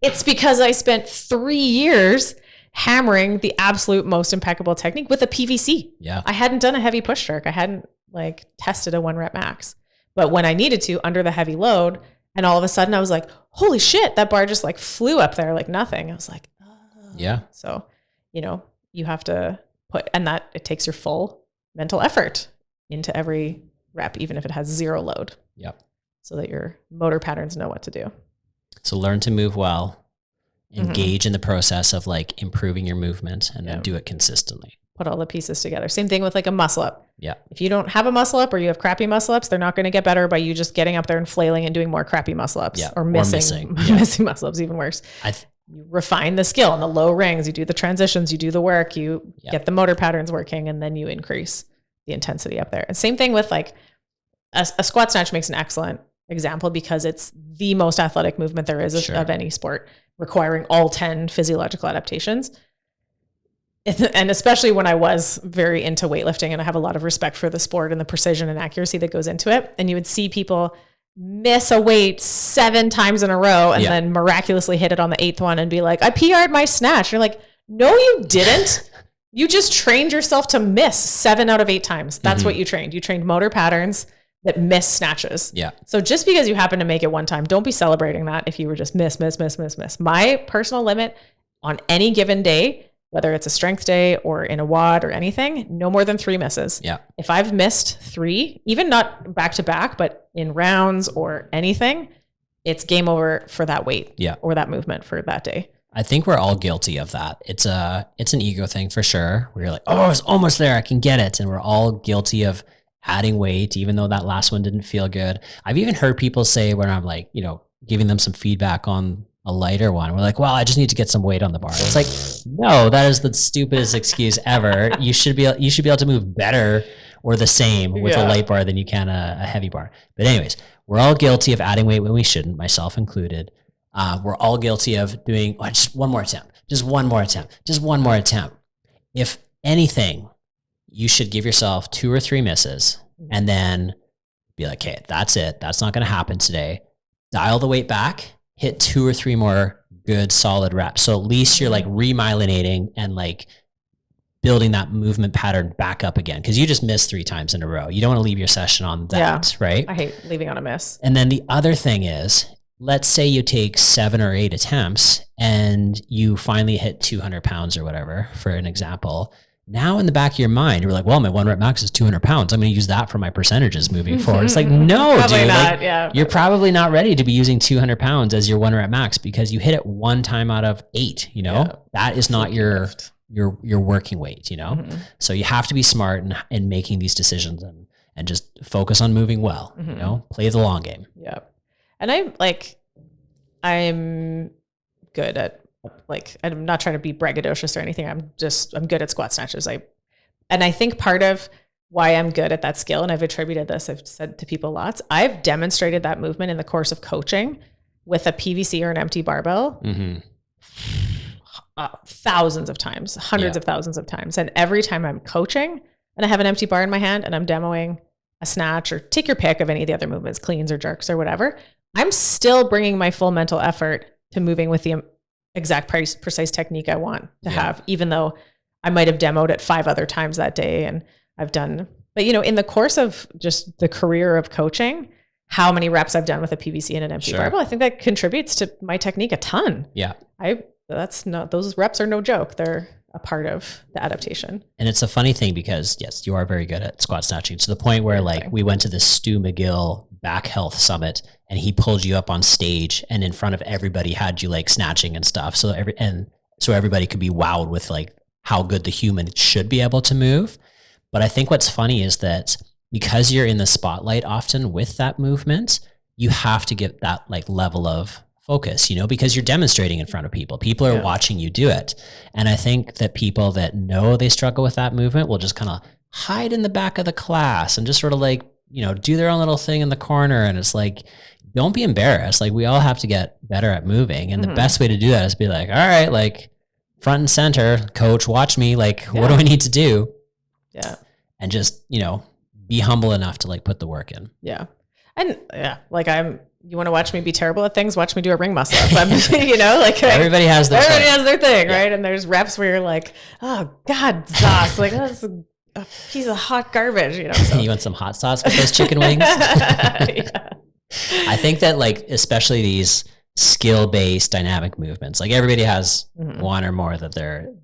it's because I spent 3 years hammering the absolute most impeccable technique with a PVC. I hadn't done a heavy push jerk. I hadn't like tested a 1 rep max, but when I needed to under the heavy load, and all of a sudden I was like, holy shit, that bar just like flew up there like nothing. I was like, oh. So, you know, you have to put, and that it takes your full mental effort into every rep, even if it has 0 load. So that your motor patterns know what to do. So learn to move well. Engage in the process of like improving your movement, and then do it consistently. Put all the pieces together. Same thing with like a muscle up. If you don't have a muscle up, or you have crappy muscle ups, they're not going to get better by you just getting up there and flailing and doing more crappy muscle ups, or missing muscle ups, even worse. You refine the skill in the low rings, you do the transitions, you do the work, you get the motor patterns working, and then you increase the intensity up there. And same thing with like a squat snatch makes an excellent example, because it's the most athletic movement there is of any sport, requiring all 10 physiological adaptations. And especially when I was very into weightlifting, and I have a lot of respect for the sport and the precision and accuracy that goes into it. And you would see people miss a weight 7 times in a row and then miraculously hit it on the 8th one and be like, I PR'd my snatch. And you're like, no, you didn't. You just trained yourself to miss 7 out of 8 times. That's what you trained. You trained motor patterns that miss snatches. So just because you happen to make it one time, don't be celebrating that if you were just miss. My personal limit on any given day, whether it's a strength day or in a WOD or anything, no more than 3 misses. If I've missed 3, even not back to back, but in rounds or anything, it's game over for that weight or that movement for that day. I think we're all guilty of that. It's an ego thing for sure. We're like, oh, it's almost there, I can get it. And we're all guilty of adding weight, even though that last one didn't feel good. I've even heard people say, when I'm like, you know, giving them some feedback on a lighter one, we're like, well, I just need to get some weight on the bar. It's like, no, that is the stupidest excuse ever. You should be able to move better or the same with a light bar than you can a heavy bar. But anyways, we're all guilty of adding weight when we shouldn't, myself included. We're all guilty of doing just one more attempt. If anything, you should give yourself 2 or 3 misses and then be like, okay, that's it. That's not going to happen today. Dial the weight back, hit 2 or 3 more good solid reps. So at least you're like remyelinating and like building that movement pattern back up again. Cause you just missed 3 times in a row. You don't want to leave your session on that, right? I hate leaving on a miss. And then the other thing is, let's say you take 7 or 8 attempts and you finally hit 200 pounds or whatever, for an example. Now in the back of your mind, you're like, well, my 1 rep max is 200 pounds. I'm going to use that for my percentages moving forward. It's like, no, probably dude, not, like, yeah. You're probably not ready to be using 200 pounds as your 1 rep max because you hit it 1 time out of 8, you know, that is not your working weight, you know? So you have to be smart in making these decisions and just focus on moving well, you know, play the long game. Yeah. And I'm good at, like, I'm not trying to be braggadocious or anything. I'm good at squat snatches. And I think part of why I'm good at that skill, and I've attributed this, I've said to people lots, I've demonstrated that movement in the course of coaching with a PVC or an empty barbell thousands of times, hundreds of thousands of times. And every time I'm coaching and I have an empty bar in my hand and I'm demoing a snatch, or take your pick of any of the other movements, cleans or jerks or whatever, I'm still bringing my full mental effort to moving with the exact precise technique I want to have, even though I might have demoed it 5 other times that day. And I've done, but you know, in the course of just the career of coaching, how many reps I've done with a PVC and an empty barbell, I think that contributes to my technique a ton. Yeah. Those reps are no joke. They're a part of the adaptation. And it's a funny thing because yes, you are very good at squat snatching to the point where like we went to the Stu McGill back health summit and he pulled you up on stage and in front of everybody had you like snatching and stuff. So everybody could be wowed with like how good the human should be able to move. But I think what's funny is that because you're in the spotlight often with that movement, you have to get that like level of focus, you know, because you're demonstrating in front of people. People are watching you do it. And I think that people that know they struggle with that movement will just kind of hide in the back of the class and just sort of like, you know, do their own little thing in the corner. And it's like, don't be embarrassed. Like we all have to get better at moving. And the best way to do that is be like, all right, like front and center, coach, watch me. Like, what do I need to do? Yeah. And just, you know, be humble enough to like put the work in. Yeah. And like you want to watch me be terrible at things? Watch me do a ring muscle up. You know, like everybody has their thing, right? And there's reps where you're like, oh God, sauce, like that's a piece of hot garbage, you know. So. You want some hot sauce with those chicken wings? I think that like, especially these skill-based dynamic movements, like everybody has one or more that they're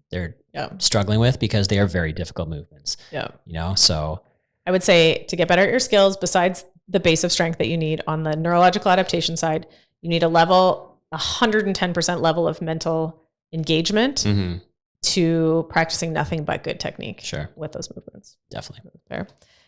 struggling with because they are very difficult movements. Yeah. You know, so I would say to get better at your skills, besides the base of strength that you need on the neurological adaptation side, you need 110% level of mental engagement to practicing nothing but good technique with those movements. Definitely. Fair.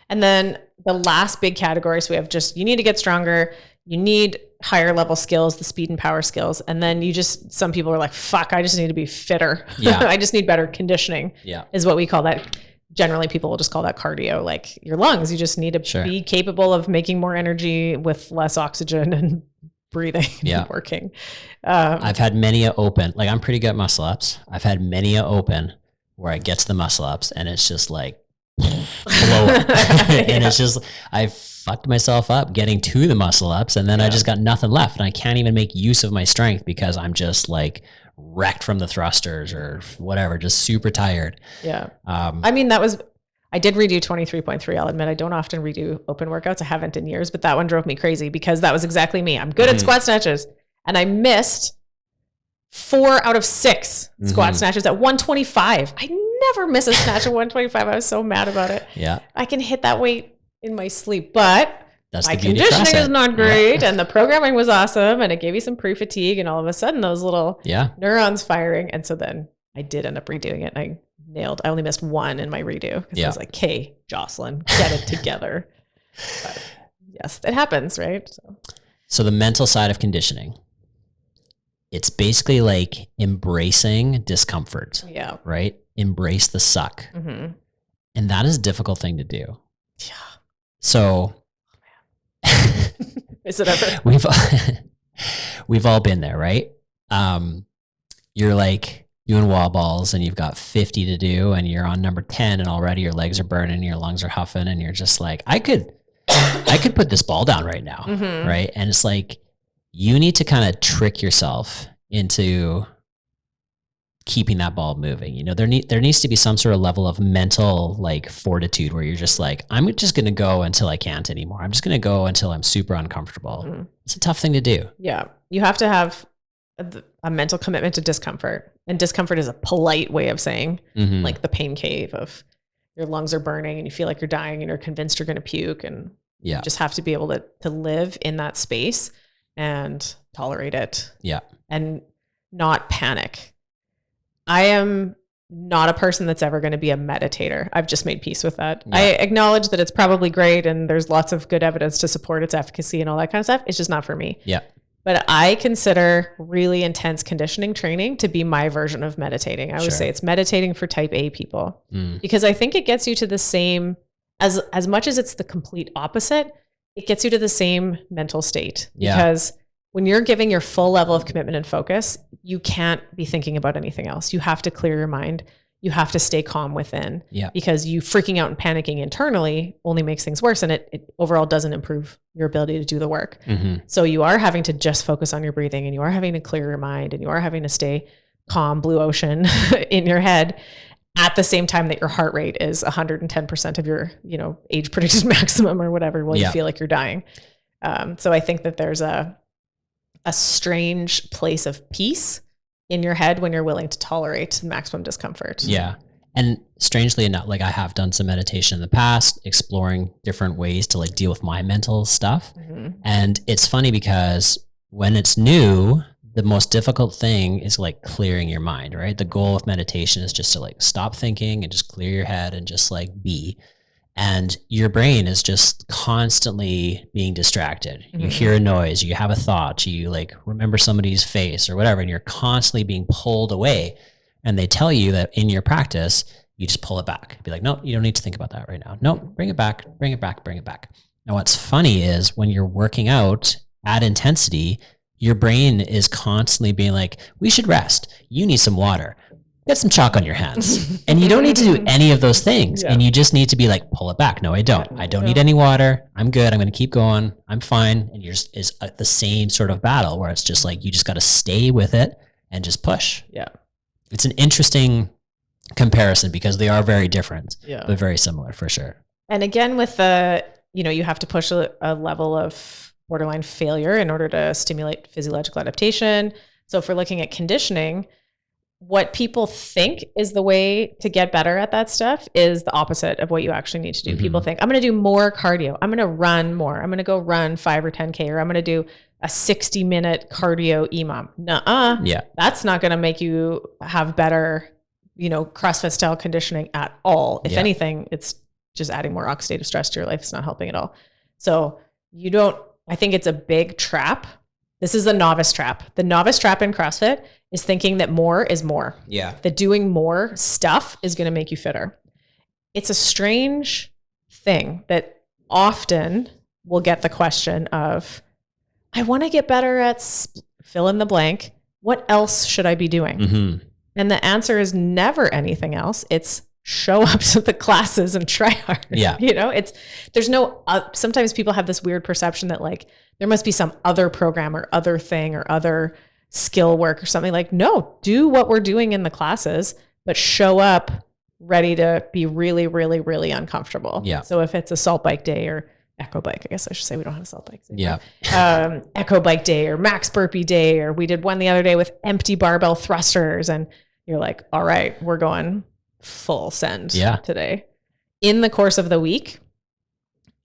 And then the last big category, so we have you need to get stronger, you need higher level skills, the speed and power skills. And then some people are like, fuck, I just need to be fitter. Yeah. I just need better conditioning is what we call that. Generally, people will just call that cardio, like your lungs. You just need to be capable of making more energy with less oxygen and breathing and working. I've had many a open, like I'm pretty good at muscle ups. I've had many a open where I get to the muscle ups and it's just like blow up. And it's just, I fucked myself up getting to the muscle ups and then I just got nothing left and I can't even make use of my strength because I'm just like wrecked from the thrusters or whatever, just super tired. Yeah. I mean, I did redo 23.3. I'll admit I don't often redo open workouts. I haven't in years, but that one drove me crazy because that was exactly me. I'm good at squat snatches and I missed 4 out of 6 squat snatches at 125. I never miss a snatch at 125. I was so mad about it. Yeah. I can hit that weight in my sleep, but my conditioning is not great and the programming was awesome and it gave you some pre-fatigue and all of a sudden those little neurons firing. And so then I did end up redoing it and I only missed 1 in my redo because I was like, hey, Jocelyn, get it together. But yes, it happens, right? So the mental side of conditioning, it's basically like embracing discomfort. Yeah. Right? Embrace the suck. And that is a difficult thing to do. Yeah. So is it ever? We've all been there, right? You're like doing wall balls and you've got 50 to do and you're on number 10 and already your legs are burning, your lungs are huffing and you're just like, I could put this ball down right now. Right. And it's like, you need to kind of trick yourself into keeping that ball moving. You know, there needs to be some sort of level of mental like fortitude where you're just like, I'm just going to go until I can't anymore. I'm just going to go until I'm super uncomfortable. It's a tough thing to do. Yeah. You have to have a mental commitment to discomfort. And discomfort is a polite way of saying like the pain cave of your lungs are burning and you feel like you're dying and you're convinced you're going to puke. And you just have to be able to live in that space and tolerate it. Yeah. And not panic. I am not a person that's ever going to be a meditator. I've just made peace with that. Yeah. I acknowledge that it's probably great and there's lots of good evidence to support its efficacy and all that kind of stuff. It's just not for me. Yeah. But I consider really intense conditioning training to be my version of meditating. I would say it's meditating for type A people because I think it gets you to the same, as much as it's the complete opposite, it gets you to the same mental state. Because when you're giving your full level of commitment and focus, you can't be thinking about anything else. You have to clear your mind. You have to stay calm within because you freaking out and panicking internally only makes things worse. And it overall doesn't improve your ability to do the work. So you are having to just focus on your breathing and you are having to clear your mind and you are having to stay calm, blue ocean in your head at the same time that your heart rate is 110% of your, age predicted maximum or whatever, while you feel like you're dying. So I think that there's a strange place of peace in your head when you're willing to tolerate maximum discomfort. Yeah. And strangely enough, like I have done some meditation in the past, exploring different ways to like deal with my mental stuff. And it's funny because when it's new, the most difficult thing is like clearing your mind, right? The goal of meditation is just to like stop thinking and just clear your head and just like be. And your brain is just constantly being distracted. You hear a noise, you have a thought, you like remember somebody's face or whatever, and you're constantly being pulled away. And they tell you that in your practice, you just pull it back. Be like, no, you don't need to think about that right now. No, bring it back, bring it back, bring it back. Now, what's funny is when you're working out at intensity, your brain is constantly being like, we should rest. You need some water. Get some chalk on your hands. And you don't need to do any of those things. And you just need to be like, pull it back. No, I don't. I don't need any water. I'm good. I'm going to keep going. I'm fine. And yours is the same sort of battle where it's just like, you just got to stay with it and just push. Yeah. It's an interesting comparison because they are very different, but very similar for sure. And again, with the, you have to push a level of borderline failure in order to stimulate physiological adaptation. So if we're looking at conditioning, what people think is the way to get better at that stuff is the opposite of what you actually need to do. People think, I'm going to do more cardio. I'm going to run more. I'm going to go run 5 or 10K, or I'm going to do a 60-minute cardio EMOM. Nuh-uh. Yeah. That's not going to make you have better, CrossFit style conditioning at all. If anything, it's just adding more oxidative stress to your life. It's not helping at all. So I think it's a big trap. This is the novice trap. The novice trap in CrossFit is thinking that more is more. Yeah. That doing more stuff is going to make you fitter. It's a strange thing that often will get the question of, I want to get better at fill in the blank. What else should I be doing? And the answer is never anything else. It's show up to the classes and try hard. Yeah. There's no, sometimes people have this weird perception that like, there must be some other program or other thing or other skill work or something. Like, no, do what we're doing in the classes, but show up ready to be really, really, really uncomfortable. Yeah. So if it's a salt bike day or echo bike, I guess I should say we don't have salt bikes anymore. Yeah. Echo bike day or max burpee day, or we did one the other day with empty barbell thrusters. And you're like, all right, we're going full send today. In the course of the week,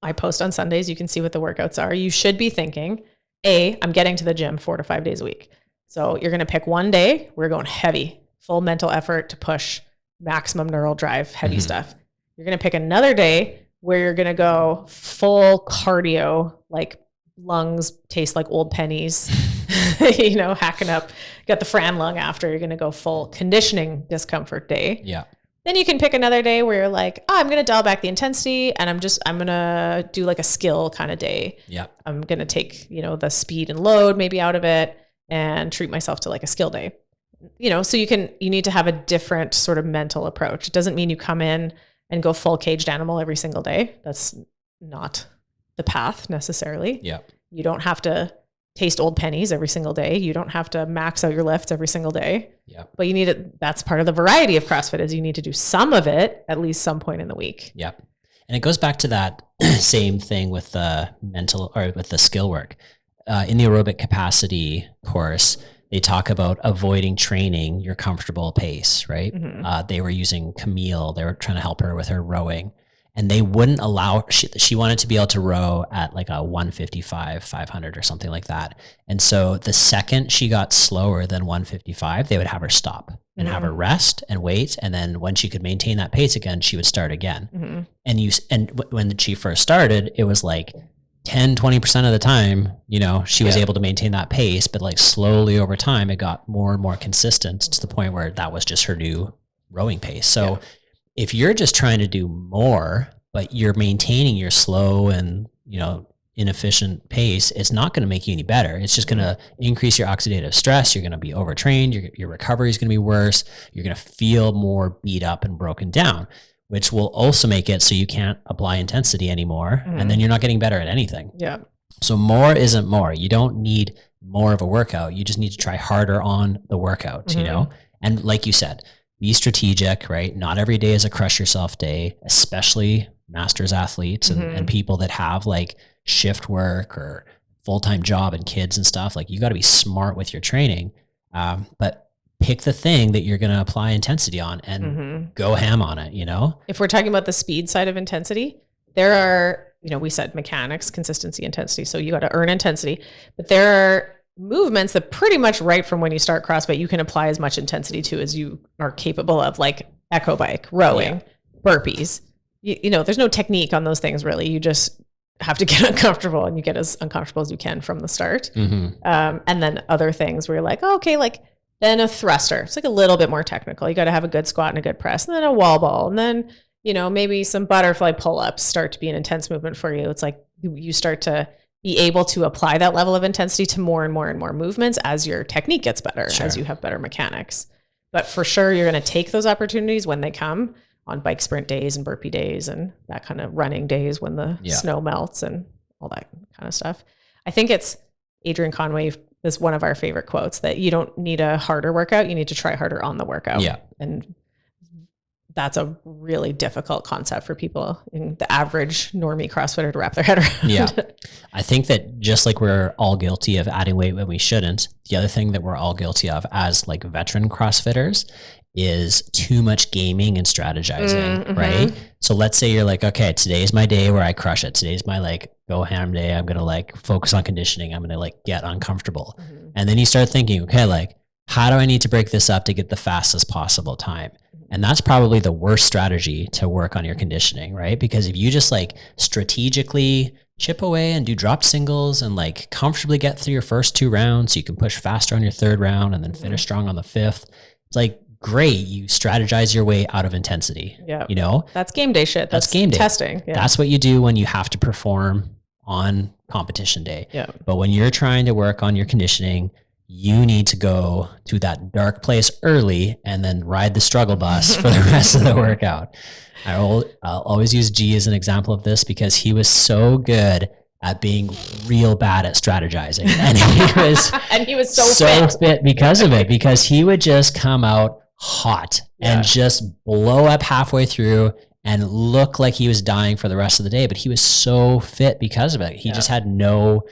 I post on Sundays. You can see what the workouts are. You should be thinking, I'm getting to the gym 4 to 5 days a week. So you're going to pick one day. We're going heavy, full mental effort to push maximum neural drive, heavy stuff. You're going to pick another day where you're going to go full cardio, like lungs taste like old pennies, hacking up, got the Fran lung after. You're going to go full conditioning discomfort day. Yeah. Then you can pick another day where you're like, I'm going to dial back the intensity and I'm going to do like a skill kind of day. Yeah. I'm going to take, the speed and load maybe out of it and treat myself to like a skill day. So you need to have a different sort of mental approach. It doesn't mean you come in and go full caged animal every single day. That's not the path necessarily. Yeah. You don't have to taste old pennies every single day. You don't have to max out your lifts every single day. Yeah. But you need it. That's part of the variety of CrossFit is you need to do some of it at least some point in the week. Yeah. And it goes back to that same thing with the mental or with the skill work. In the aerobic capacity course, they talk about avoiding training your comfortable pace, right? They were using Camille. They were trying to help her with her rowing. And they wouldn't allow, she wanted to be able to row at like a 155, 500 or something like that. And so the second she got slower than 155, they would have her stop and have her rest and wait. And then when she could maintain that pace again, she would start again. And when she first started, it was like 10, 20% of the time, you know, she was able to maintain that pace, but like slowly over time, it got more and more consistent to the point where that was just her new rowing pace. So if you're just trying to do more, but you're maintaining your slow and, you know, inefficient pace, it's not going to make you any better. It's just going to increase your oxidative stress. You're going to be overtrained. Your recovery is going to be worse. You're going to feel more beat up and broken down, which will also make it so you can't apply intensity anymore. And then you're not getting better at anything. Yeah. So more isn't more. You don't need more of a workout. You just need to try harder on the workout, you know? And like you said, be strategic, right? Not every day is a crush yourself day, especially masters athletes and people that have like shift work or full-time job and kids and stuff. Like you got to be smart with your training, but pick the thing that you're going to apply intensity on and go ham on it, you know? If we're talking about the speed side of intensity, there are, you know, we said mechanics, consistency, intensity. So you got to earn intensity, but there are movements that pretty much right from when you start CrossFit, you can apply as much intensity to as you are capable of, like echo bike, rowing, burpees. You know, there's no technique on those things really. You just have to get uncomfortable, and you get as uncomfortable as you can from the start. And then other things where you're like, oh, okay, like then a thruster. It's like a little bit more technical. You got to have a good squat and a good press, and then a wall ball, and then, you know, maybe some butterfly pull-ups start to be an intense movement for you. It's like you start to be able to apply that level of intensity to more and more and more movements as your technique gets better, as you have better mechanics. But for sure, you're going to take those opportunities when they come on bike sprint days and burpee days and that kind of running days when the snow melts and all that kind of stuff. I think it's Adrian Conway is one of our favorite quotes that you don't need a harder workout. You need to try harder on the workout. Yeah. And that's a really difficult concept for people in the average normie CrossFitter to wrap their head around. Yeah. I think that just like we're all guilty of adding weight when we shouldn't, the other thing that we're all guilty of as like veteran CrossFitters is too much gaming and strategizing, right? So let's say you're like, okay, today's my day where I crush it. Today's my like go ham day. I'm going to like focus on conditioning. I'm going to like get uncomfortable. And then you start thinking, okay, like how do I need to break this up to get the fastest possible time? And that's probably the worst strategy to work on your conditioning, right? Because if you just like strategically chip away and do drop singles and like comfortably get through your first 2 rounds, so you can push faster on your 3rd round and then finish strong on the 5th. It's like, great. You strategize your way out of intensity. Yeah. You know, that's game day shit. That's game day testing. Yeah. That's what you do when you have to perform on competition day. Yeah. But when you're trying to work on your conditioning, you need to go to that dark place early and then ride the struggle bus for the rest of the workout. I'll always use G as an example of this because he was so good at being real bad at strategizing. And he was so fit because of it, because he would just come out hot and just blow up halfway through and look like he was dying for the rest of the day. But he was so fit because of it. He just had no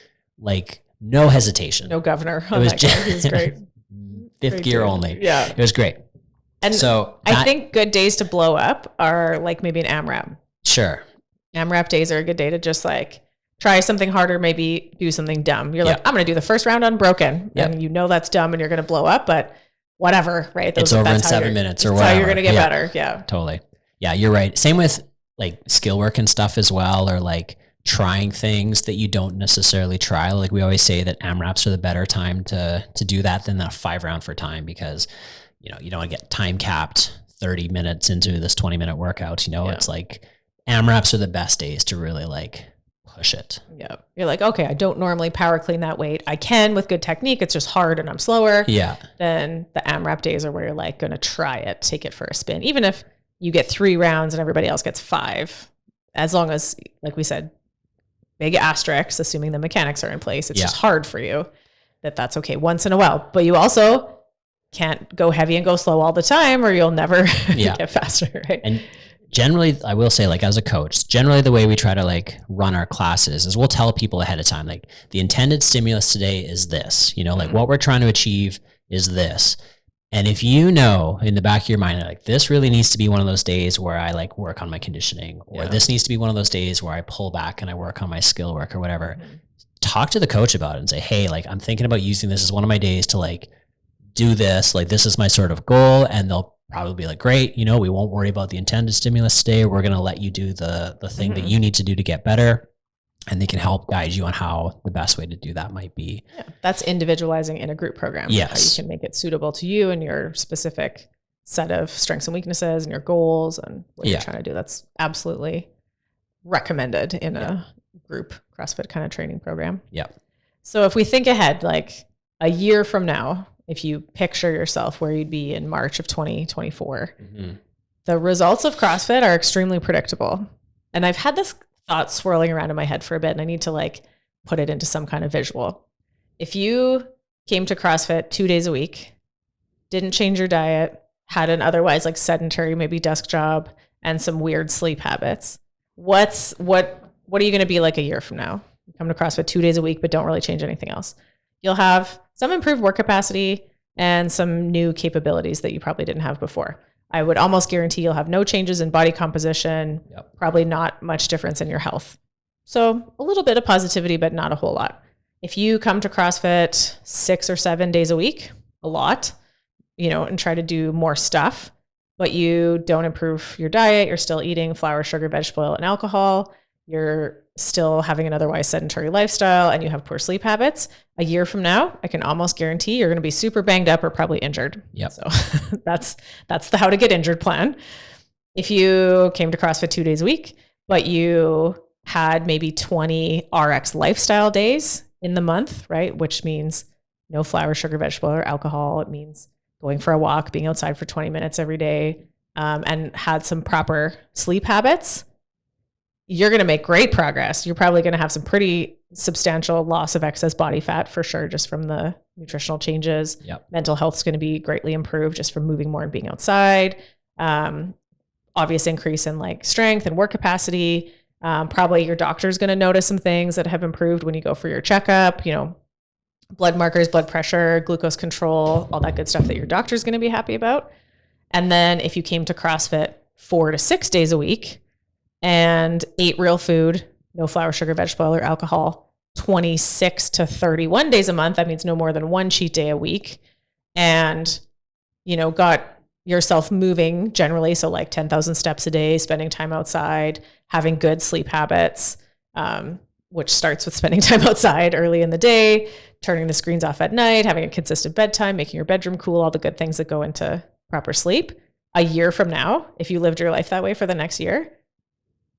hesitation. No governor. It was just he was great. 5th gear only. Yeah. It was great. And so I think good days to blow up are like maybe an AMRAP. Sure. AMRAP days are a good day to just like try something harder, maybe do something dumb. You're like, I'm going to do the first round unbroken. And you know that's dumb and you're going to blow up, but whatever, right? It's over in 7 minutes or whatever. That's how you're going to get better. Yeah. Totally. Yeah, you're right. Same with like skill work and stuff as well, or like trying things that you don't necessarily try. Like we always say that AMRAPs are the better time to do that than that 5 round for time, because you know, you don't want to get time capped 30 minutes into this 20-minute workout. You know, it's like AMRAPs are the best days to really like push it. Yeah. You're like, okay, I don't normally power clean that weight. I can with good technique. It's just hard and I'm slower. Yeah. Then the AMRAP days are where you're like going to try it, take it for a spin. Even if you get 3 rounds and everybody else gets 5, as long as, like we said, big asterisks, assuming the mechanics are in place, it's just hard for you, that's okay once in a while. But you also can't go heavy and go slow all the time or you'll never get faster, right? And generally, I will say, like, as a coach, generally the way we try to like run our classes is we'll tell people ahead of time, like, the intended stimulus today is this, you know, like what we're trying to achieve is this. And if you know in the back of your mind, like, this really needs to be one of those days where I like work on my conditioning, or this needs to be one of those days where I pull back and I work on my skill work or whatever, talk to the coach about it and say, hey, like, I'm thinking about using this as one of my days to like do this, like, this is my sort of goal. And they'll probably be like, great, you know, we won't worry about the intended stimulus today. We're going to let you do the thing that you need to do to get better. And they can help guide you on how the best way to do that might be. Yeah, that's individualizing in a group program. Yes. How you can make it suitable to you and your specific set of strengths and weaknesses and your goals and what you're trying to do. That's absolutely recommended in a group CrossFit kind of training program. Yeah. So if we think ahead, like a year from now, if you picture yourself where you'd be in March of 2024, the results of CrossFit are extremely predictable. And I've had this thought swirling around in my head for a bit, and I need to like put it into some kind of visual. If you came to CrossFit 2 days a week, didn't change your diet, had an otherwise like sedentary, maybe desk job, and some weird sleep habits, what are you going to be like a year from now? You come to CrossFit 2 days a week, but don't really change anything else. You'll have some improved work capacity and some new capabilities that you probably didn't have before. I would almost guarantee you'll have no changes in body composition, probably not much difference in your health. So a little bit of positivity, but not a whole lot. If you come to CrossFit 6 or 7 days a week, a lot, you know, and try to do more stuff, but you don't improve your diet, you're still eating flour, sugar, vegetable oil, and alcohol, you're still having an otherwise sedentary lifestyle, and you have poor sleep habits, a year from now, I can almost guarantee you're going to be super banged up or probably injured. Yep. So that's the how to get injured plan. If you came to CrossFit 2 days a week, but you had maybe 20 RX lifestyle days in the month, right? Which means no flour, sugar, vegetable, or alcohol. It means going for a walk, being outside for 20 minutes every day, and had some proper sleep habits, you're going to make great progress. You're probably going to have some pretty substantial loss of excess body fat for sure, just from the nutritional changes. Mental health is going to be greatly improved just from moving more and being outside. Obvious increase in like strength and work capacity. Probably your doctor's going to notice some things that have improved when you go for your checkup, you know, blood markers, blood pressure, glucose control, all that good stuff that your doctor's going to be happy about. And then if you came to CrossFit 4 to 6 days a week, and ate real food, no flour, sugar, vegetable oil, or alcohol, 26 to 31 days a month. That means no more than one cheat day a week. And, you know, got yourself moving generally. So like 10,000 steps a day, spending time outside, having good sleep habits, which starts with spending time outside early in the day, turning the screens off at night, having a consistent bedtime, making your bedroom cool, all the good things that go into proper sleep. A year from now, if you lived your life that way for the next year,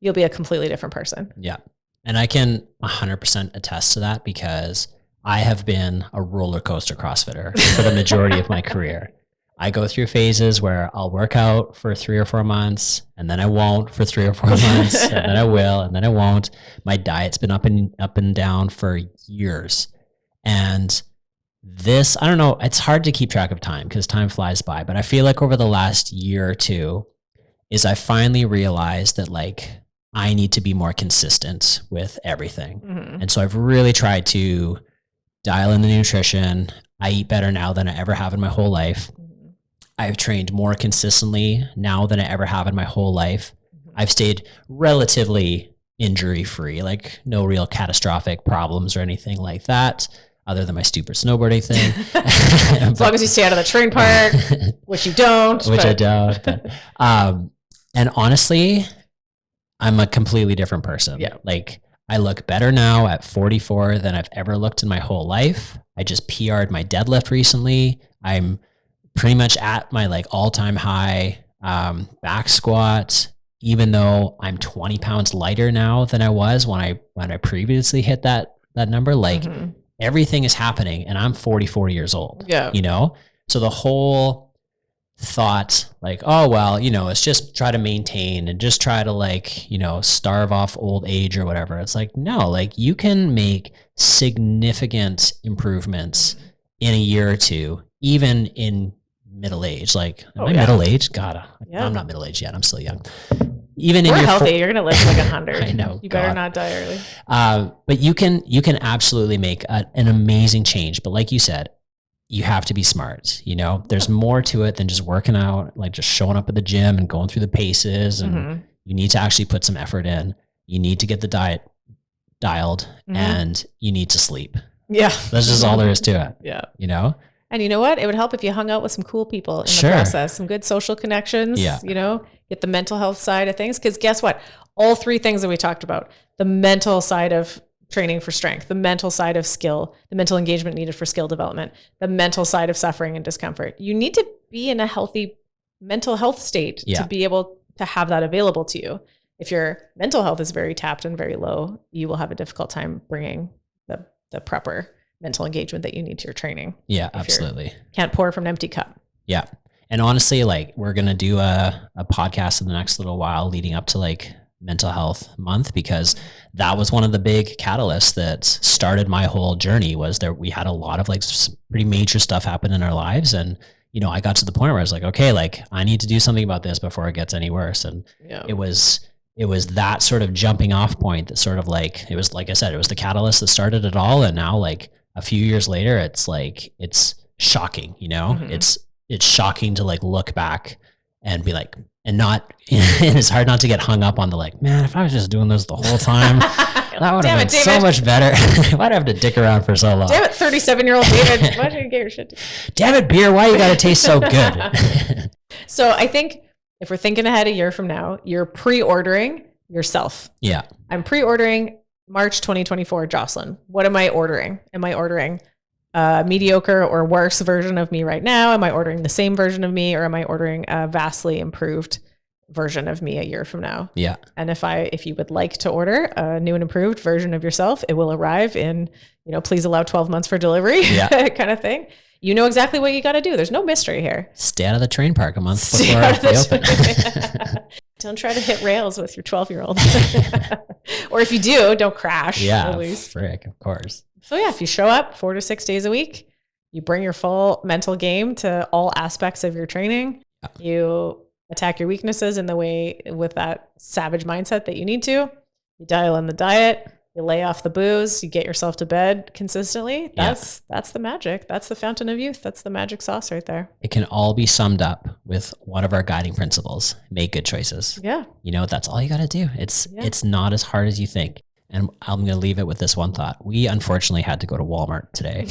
you'll be a completely different person. Yeah. And I can 100% attest to that because I have been a roller coaster CrossFitter for the majority of my career. I go through phases where I'll work out for 3 or 4 months, and then I won't for 3 or 4 months, and then I will, and then I won't. My diet's been up and down for years. And this, I don't know, it's hard to keep track of time because time flies by, but I feel like over the last year or two is I finally realized that like I need to be more consistent with everything. And so I've really tried to dial in the nutrition. I eat better now than I ever have in my whole life. I've trained more consistently now than I ever have in my whole life. I've stayed relatively injury-free, like no real catastrophic problems or anything like that, other than my stupid snowboarding thing. As long as you stay out of the train park, which you don't. I don't. But, and honestly, I'm a completely different person. Yeah. Like I look better now at 44 than I've ever looked in my whole life. I just PR'd my deadlift recently. I'm pretty much at my like all-time high back squat, even though I'm 20 pounds lighter now than I was when I previously hit that number. Like everything is happening and I'm 44 years old. Yeah. You know? So the whole thought like, oh, well, you know, it's just try to maintain and just try to like, you know, starve off old age or whatever. It's like, no, like you can make significant improvements in a year or two, even in middle age. Like, am I middle aged? God, I'm not middle aged yet. I'm still young. even We're in your healthy, you're going to live like 100. I know. You better not die early. But you can absolutely make an amazing change. But like you said, you have to be smart. You know, there's more to it than just working out, like just showing up at the gym and going through the paces. And you need to actually put some effort in. You need to get the diet dialed and you need to sleep. Yeah. That's just all there is to it. Yeah. You know? And you know what? It would help if you hung out with some cool people in the process, some good social connections, you know, get the mental health side of things. Because guess what? All three things that we talked about, the mental side of training for strength, the mental side of skill, the mental engagement needed for skill development, the mental side of suffering and discomfort. You need to be in a healthy mental health state to be able to have that available to you. If your mental health is very tapped and very low, you will have a difficult time bringing the proper mental engagement that you need to your training. Yeah, absolutely. Can't pour from an empty cup. Yeah. And honestly, like we're going to do a podcast in the next little while leading up to like mental health month, because that was one of the big catalysts that started my whole journey. Was there, we had a lot of like pretty major stuff happen in our lives. And, you know, I got to the point where I was like, okay, like I need to do something about this before it gets any worse. And it was that sort of jumping off point that sort of like, it was, like I said, it was the catalyst that started it all. And now like a few years later, it's like, it's shocking, you know, it's shocking to like look back and be like, and not, and it's hard not to get hung up on the like, man, if I was just doing this the whole time, that would have been so much better. Why'd I have to dick around for so long? Damn it, 37-year-old David, why did you get your shit together? Damn it, beer, why you gotta taste so good? So I think if we're thinking ahead a year from now, you're pre-ordering yourself. Yeah. I'm pre-ordering March 2024 Jocelyn. What am I ordering? Am I ordering a mediocre or worse version of me right now? Am I ordering the same version of me, or am I ordering a vastly improved version of me a year from now? Yeah. And if you would like to order a new and improved version of yourself, it will arrive in, you know, please allow 12 months for delivery kind of thing. You know exactly what you got to do. There's no mystery here. Stay out of the train park a month before they open. Don't try to hit rails with your 12-year-old. Or if you do, don't crash. Yeah, at least. frick, of course. So yeah, if you show up 4 to 6 days a week, you bring your full mental game to all aspects of your training. You attack your weaknesses in the way with that savage mindset that you need to. You dial in the diet. You lay off the booze. You get yourself to bed consistently. That's the magic. That's the fountain of youth. That's the magic sauce right there. It can all be summed up with one of our guiding principles: make good choices. Yeah. You know, that's all you got to do. It's not as hard as you think. And I'm going to leave it with this one thought. We unfortunately had to go to Walmart today.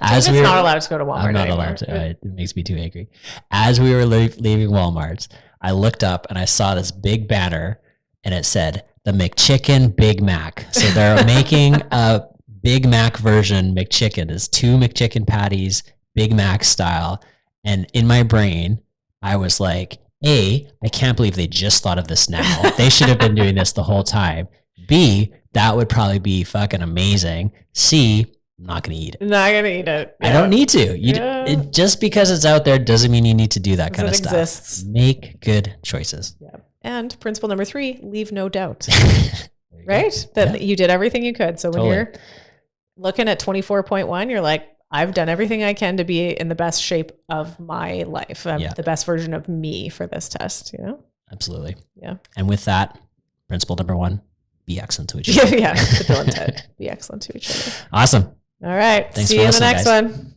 As we're not allowed to go to Walmart. I'm not anymore. allowed to. It makes me too angry. As we were leaving Walmart, I looked up and I saw this big banner, and it said the McChicken Big Mac. So they're making a Big Mac version McChicken. It's 2 McChicken patties, Big Mac style. And in my brain, I was like, A, I can't believe they just thought of this now. They should have been doing this the whole time. B, that would probably be fucking amazing. C, I'm not going to eat it. Not going to eat it. I don't need to. Just because it's out there doesn't mean you need to do that kind of stuff. Exists. Make good choices. Yeah. And principle number 3, leave no doubt. Right? That you did everything you could. So when you're looking at 24.1, you're like, I've done everything I can to be in the best shape of my life. I'm the best version of me for this test, you know? Absolutely. Yeah. And with that, principle number 1, be excellent to each other. Yeah. The Bill and Ted. Be excellent to each other. Awesome. All right. Thanks See for you in the listening, next guys. one.